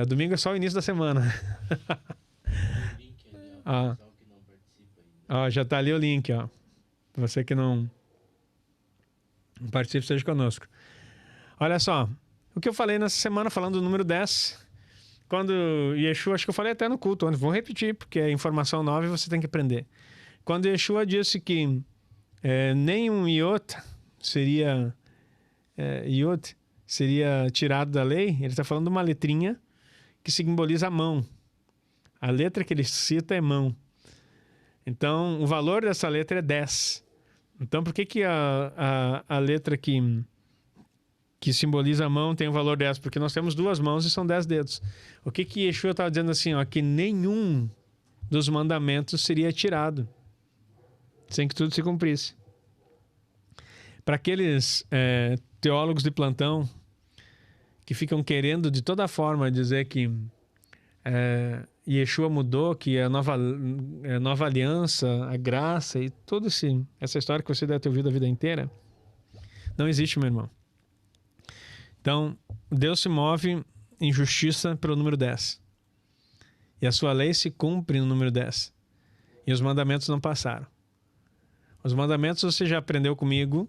domingo é só o início da semana. Já está ali o link, ó. Você que não participe, esteja conosco. Olha só, o que eu falei nessa semana, falando do número 10, quando Yeshua, acho que eu falei até no culto, vou repetir, porque é informação nova e você tem que aprender. Quando Yeshua disse que nenhum iot seria tirado da lei, ele está falando de uma letrinha que simboliza a mão. A letra que ele cita é mão. Então, o valor dessa letra é 10. Então, por que a letra que simboliza a mão tem o valor 10? Porque nós temos 2 mãos e são 10 dedos. O que Yeshua estava dizendo assim? Ó, que nenhum dos mandamentos seria tirado sem que tudo se cumprisse. Para aqueles teólogos de plantão que ficam querendo de toda forma dizer que Yeshua mudou, que a nova aliança, a graça e toda essa história que você deve ter ouvido a vida inteira, não existe, meu irmão. Então, Deus se move em justiça pelo número 10. E a sua lei se cumpre no número 10. E os mandamentos não passaram. Os mandamentos você já aprendeu comigo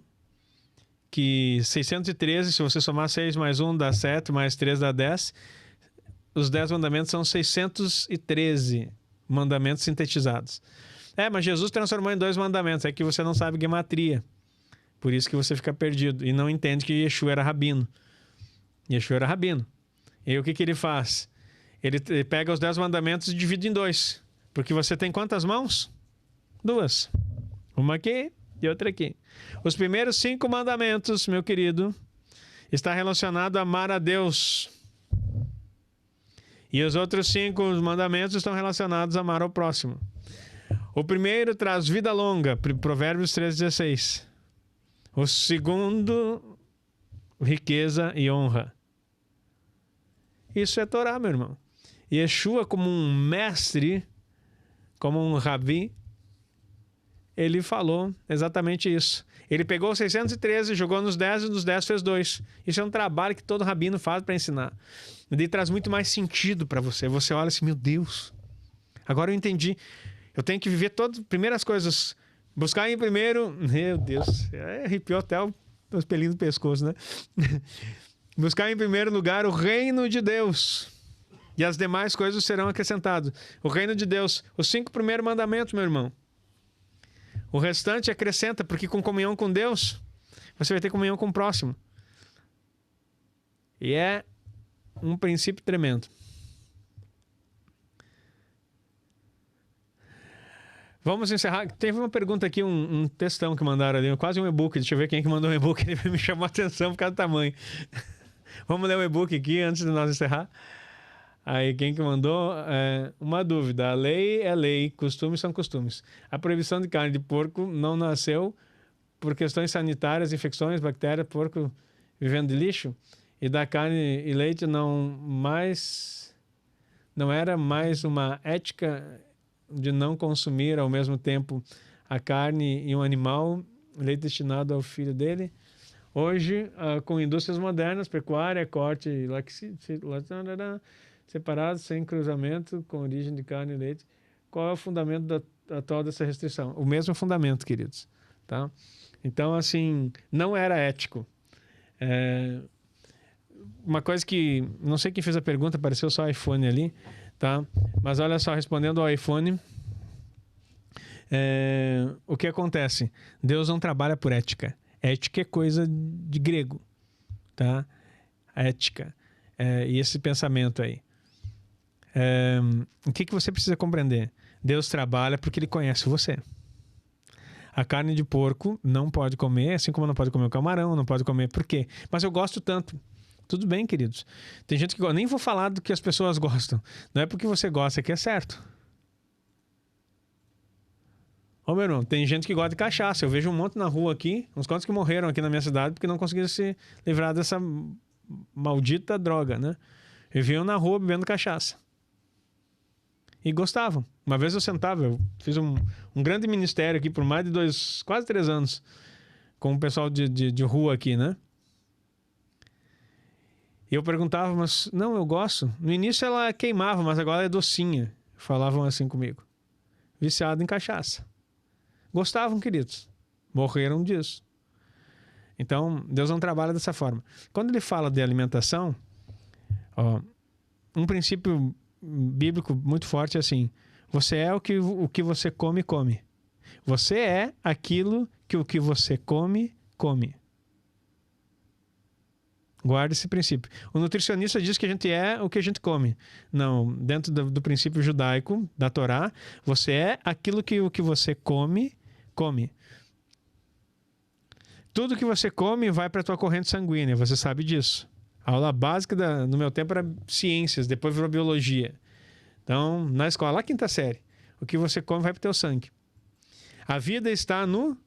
que 613, se você somar 6 mais 1 dá 7, mais 3 dá 10. Os 10 mandamentos são 613 mandamentos sintetizados. Mas Jesus transformou em 2 mandamentos. É que você não sabe gematria. Por isso que você fica perdido. E não entende que Yeshua era rabino. Yeshua era rabino. E o que ele faz? Ele pega os 10 mandamentos e divide em 2. Porque você tem quantas mãos? 2. Uma aqui e outra aqui. Os primeiros 5 mandamentos, meu querido, está relacionado a amar a Deus. E os outros 5 mandamentos estão relacionados a amar ao próximo. O primeiro traz vida longa, Provérbios 13,16. O segundo, riqueza e honra. Isso é Torá, meu irmão. Yeshua, como um mestre, como um rabi, ele falou exatamente isso. Ele pegou os 613, jogou nos 10 e nos 10 fez 2. Isso é um trabalho que todo rabino faz para ensinar. Ele traz muito mais sentido para você. Você olha assim, meu Deus, agora eu entendi. Eu tenho que viver todas as primeiras coisas. Buscar em primeiro... Meu Deus, arrepiou até os pelinhos do pescoço, né? Buscar em primeiro lugar o reino de Deus. E as demais coisas serão acrescentadas. O reino de Deus. Os 5 primeiros mandamentos, meu irmão. O restante acrescenta, porque com comunhão com Deus, você vai ter comunhão com o próximo. E é um princípio tremendo. Vamos encerrar. Teve uma pergunta aqui, um textão que mandaram ali, quase um e-book. Deixa eu ver quem é que mandou um e-book. Ele me chamou a atenção por causa do tamanho. Vamos ler o e-book aqui antes de nós encerrar. Aí quem que mandou? Uma dúvida. A lei é lei, costumes são costumes. A proibição de carne de porco não nasceu por questões sanitárias, infecções, bactérias, porco vivendo de lixo. E da carne e leite não era mais uma ética de não consumir ao mesmo tempo a carne e um animal, leite destinado ao filho dele. Hoje, com indústrias modernas, pecuária, corte, separados, sem cruzamento, com origem de carne e leite. Qual é o fundamento atual dessa restrição? O mesmo fundamento, queridos. Tá? Então, assim, não era ético. Uma coisa que... Não sei quem fez a pergunta, apareceu só o iPhone ali. Tá? Mas olha só, respondendo ao iPhone, o que acontece? Deus não trabalha por ética. Ética é coisa de grego. Tá? Ética. E esse pensamento aí. O que você precisa compreender? Deus trabalha porque Ele conhece você. A carne de porco não pode comer, assim como não pode comer o camarão, não pode comer. Por quê? Mas eu gosto tanto. Tudo bem, queridos. Tem gente que gosta. Nem vou falar do que as pessoas gostam. Não é porque você gosta que é certo. Ô, meu irmão, tem gente que gosta de cachaça. Eu vejo um monte na rua aqui, uns quantos que morreram aqui na minha cidade porque não conseguiram se livrar dessa maldita droga, né? Viviam na rua bebendo cachaça. e gostavam. Uma vez eu sentava, eu fiz um grande ministério aqui por mais de quase 3 anos, com o pessoal de rua aqui, né? E eu perguntava, mas não, eu gosto. No início ela queimava, mas agora é docinha. Falavam assim comigo. Viciado em cachaça. Gostavam, queridos. Morreram disso. Então, Deus não trabalha dessa forma. Quando ele fala de alimentação, ó, um princípio bíblico muito forte é assim: você é o que você come, come. Você é aquilo que o que você come, come. Guarde esse princípio. O nutricionista diz que a gente é o que a gente come. Não, dentro do princípio judaico, da Torá, você é aquilo que o que você come, come. Tudo que você come vai para a tua corrente sanguínea, você sabe disso. A aula básica no meu tempo era ciências, depois virou biologia. Então, na escola, lá quinta série, o que você come vai para o teu sangue. A vida está no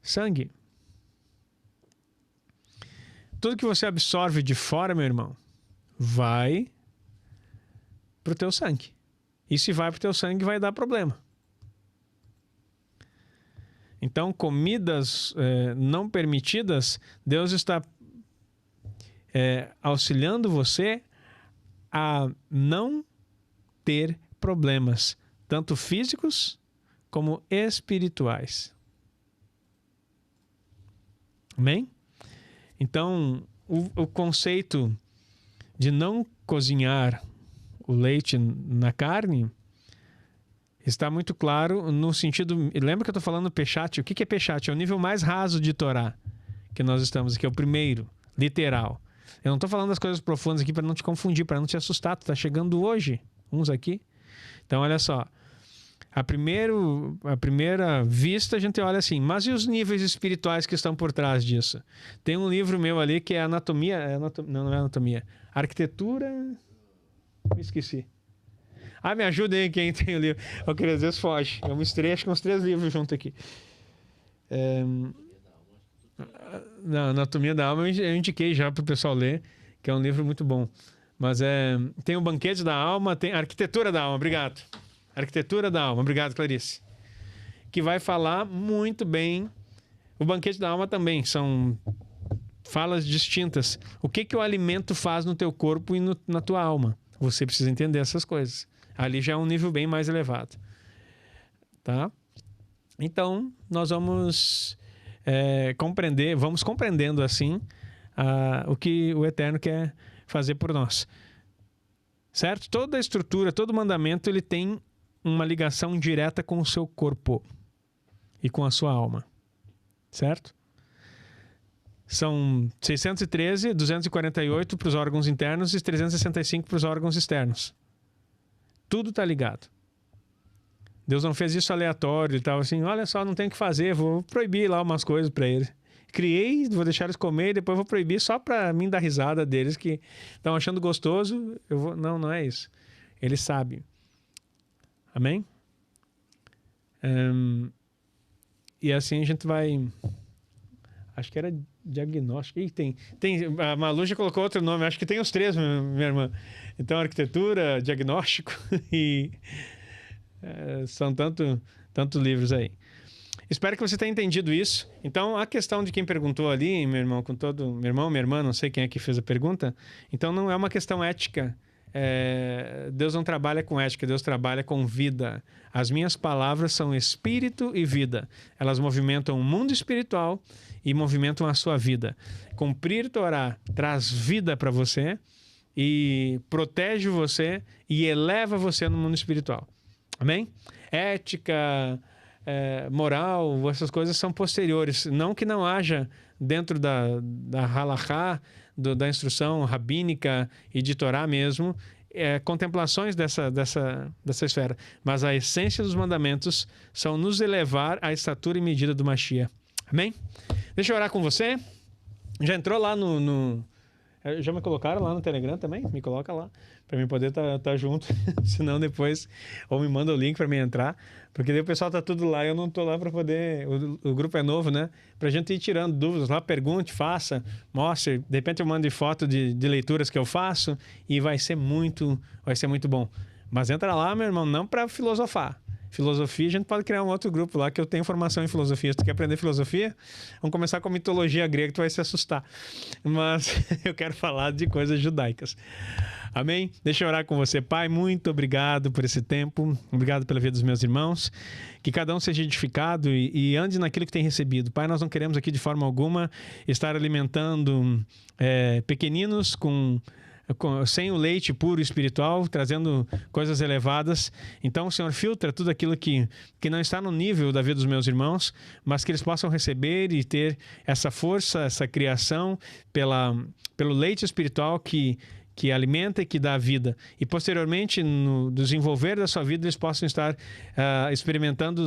sangue. Tudo que você absorve de fora, meu irmão, vai para o teu sangue. E se vai para o teu sangue, vai dar problema. Então, comidas não permitidas, Deus está auxiliando você a não ter problemas, tanto físicos como espirituais. Amém? Então, o conceito de não cozinhar o leite na carne está muito claro no sentido... Lembra que eu estou falando Peshat? O que é Peshat? É o nível mais raso de Torá que nós estamos aqui, é o primeiro, literal. Eu não estou falando das coisas profundas aqui para não te confundir, para não te assustar. Tu está chegando hoje, uns aqui. Então, olha só. A primeira vista a gente olha assim, mas e os níveis espirituais que estão por trás disso? Tem um livro meu ali que é Anatomia... não é Anatomia. Arquitetura... Me esqueci. Me ajuda aí quem tem o livro. Porque às vezes foge. Eu misturei acho que uns 3 livros junto aqui. Na Anatomia da Alma eu indiquei já para o pessoal ler, que é um livro muito bom. Mas tem o Banquete da Alma, tem a Arquitetura da Alma, obrigado. Arquitetura da Alma, obrigado, Clarice. Que vai falar muito bem. O Banquete da Alma também, são falas distintas. O que o alimento faz no teu corpo e na tua alma? Você precisa entender essas coisas. Ali já é um nível bem mais elevado. Tá? Então, nós vamos vamos compreendendo assim o que o Eterno quer fazer por nós. Certo? Toda a estrutura, todo mandamento, ele tem uma ligação direta com o seu corpo e com a sua alma. Certo? São 613, 248 para os órgãos internos e 365 para os órgãos externos. Tudo está ligado. Deus não fez isso aleatório e tal, assim, olha só, não tem o que fazer, vou proibir lá umas coisas para eles. Criei, vou deixar eles comer e depois vou proibir só para mim dar risada deles que estão achando gostoso. Não é isso. Ele sabe. Amém? E assim a gente vai... Acho que era diagnóstico. Ih, a Malu já colocou outro nome. Acho que tem os 3, minha irmã. Então, arquitetura, diagnóstico e... são tantos livros aí. Espero que você tenha entendido isso. Então, a questão de quem perguntou ali, meu irmão, meu irmão, minha irmã, não sei quem é que fez a pergunta. Então, não é uma questão ética. Deus não trabalha com ética, Deus trabalha com vida. As minhas palavras são espírito e vida. Elas movimentam o mundo espiritual e movimentam a sua vida. Cumprir Torá traz vida para você e protege você e eleva você no mundo espiritual. Amém? Ética, moral, essas coisas são posteriores. Não que não haja dentro da halachá, da instrução rabínica e de Torá mesmo, contemplações dessa esfera. Mas a essência dos mandamentos são nos elevar à estatura e medida do Mashiach. Amém? Deixa eu orar com você. Já entrou lá já me colocaram lá no Telegram também? Me coloca lá, para mim poder tá junto. Senão depois, ou me manda o link para mim entrar, porque daí o pessoal tá tudo lá e eu não tô lá para poder... O grupo é novo, né? Pra gente ir tirando dúvidas lá, pergunte, faça, mostre. De repente eu mando foto de leituras que eu faço e vai ser muito bom. Mas entra lá, meu irmão, não para filosofar. Filosofia, a gente pode criar um outro grupo lá que eu tenho formação em filosofia. Se tu quer aprender filosofia, vamos começar com a mitologia grega, que tu vai se assustar. Mas eu quero falar de coisas judaicas. Amém? Deixa eu orar com você. Pai, muito obrigado por esse tempo. Obrigado pela vida dos meus irmãos. Que cada um seja edificado e ande naquilo que tem recebido. Pai, nós não queremos aqui de forma alguma estar alimentando pequeninos sem o leite puro espiritual, trazendo coisas elevadas. Então, Senhor, filtra tudo aquilo que não está no nível da vida dos meus irmãos, mas que eles possam receber e ter essa força, essa criação pelo leite espiritual que alimenta e que dá vida. E posteriormente, no desenvolver da sua vida, eles possam estar experimentando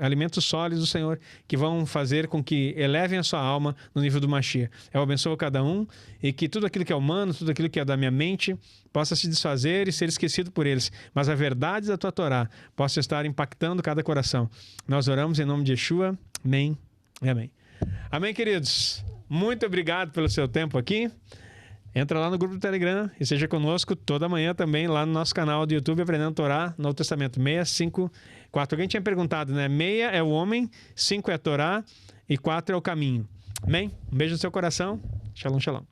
alimentos sólidos do Senhor, que vão fazer com que elevem a sua alma no nível do Mashiach. Eu abençoo cada um e que tudo aquilo que é humano, tudo aquilo que é da minha mente, possa se desfazer e ser esquecido por eles. Mas a verdade da tua Torá possa estar impactando cada coração. Nós oramos em nome de Yeshua. Amém e amém. Amém, queridos. Muito obrigado pelo seu tempo aqui. Entra lá no grupo do Telegram e seja conosco toda manhã também lá no nosso canal do YouTube Aprendendo Torá, Novo Testamento 654. Alguém tinha perguntado, né? 6 é o homem, 5 é a Torá e 4 é o caminho. Amém? Um beijo no seu coração. Shalom, shalom.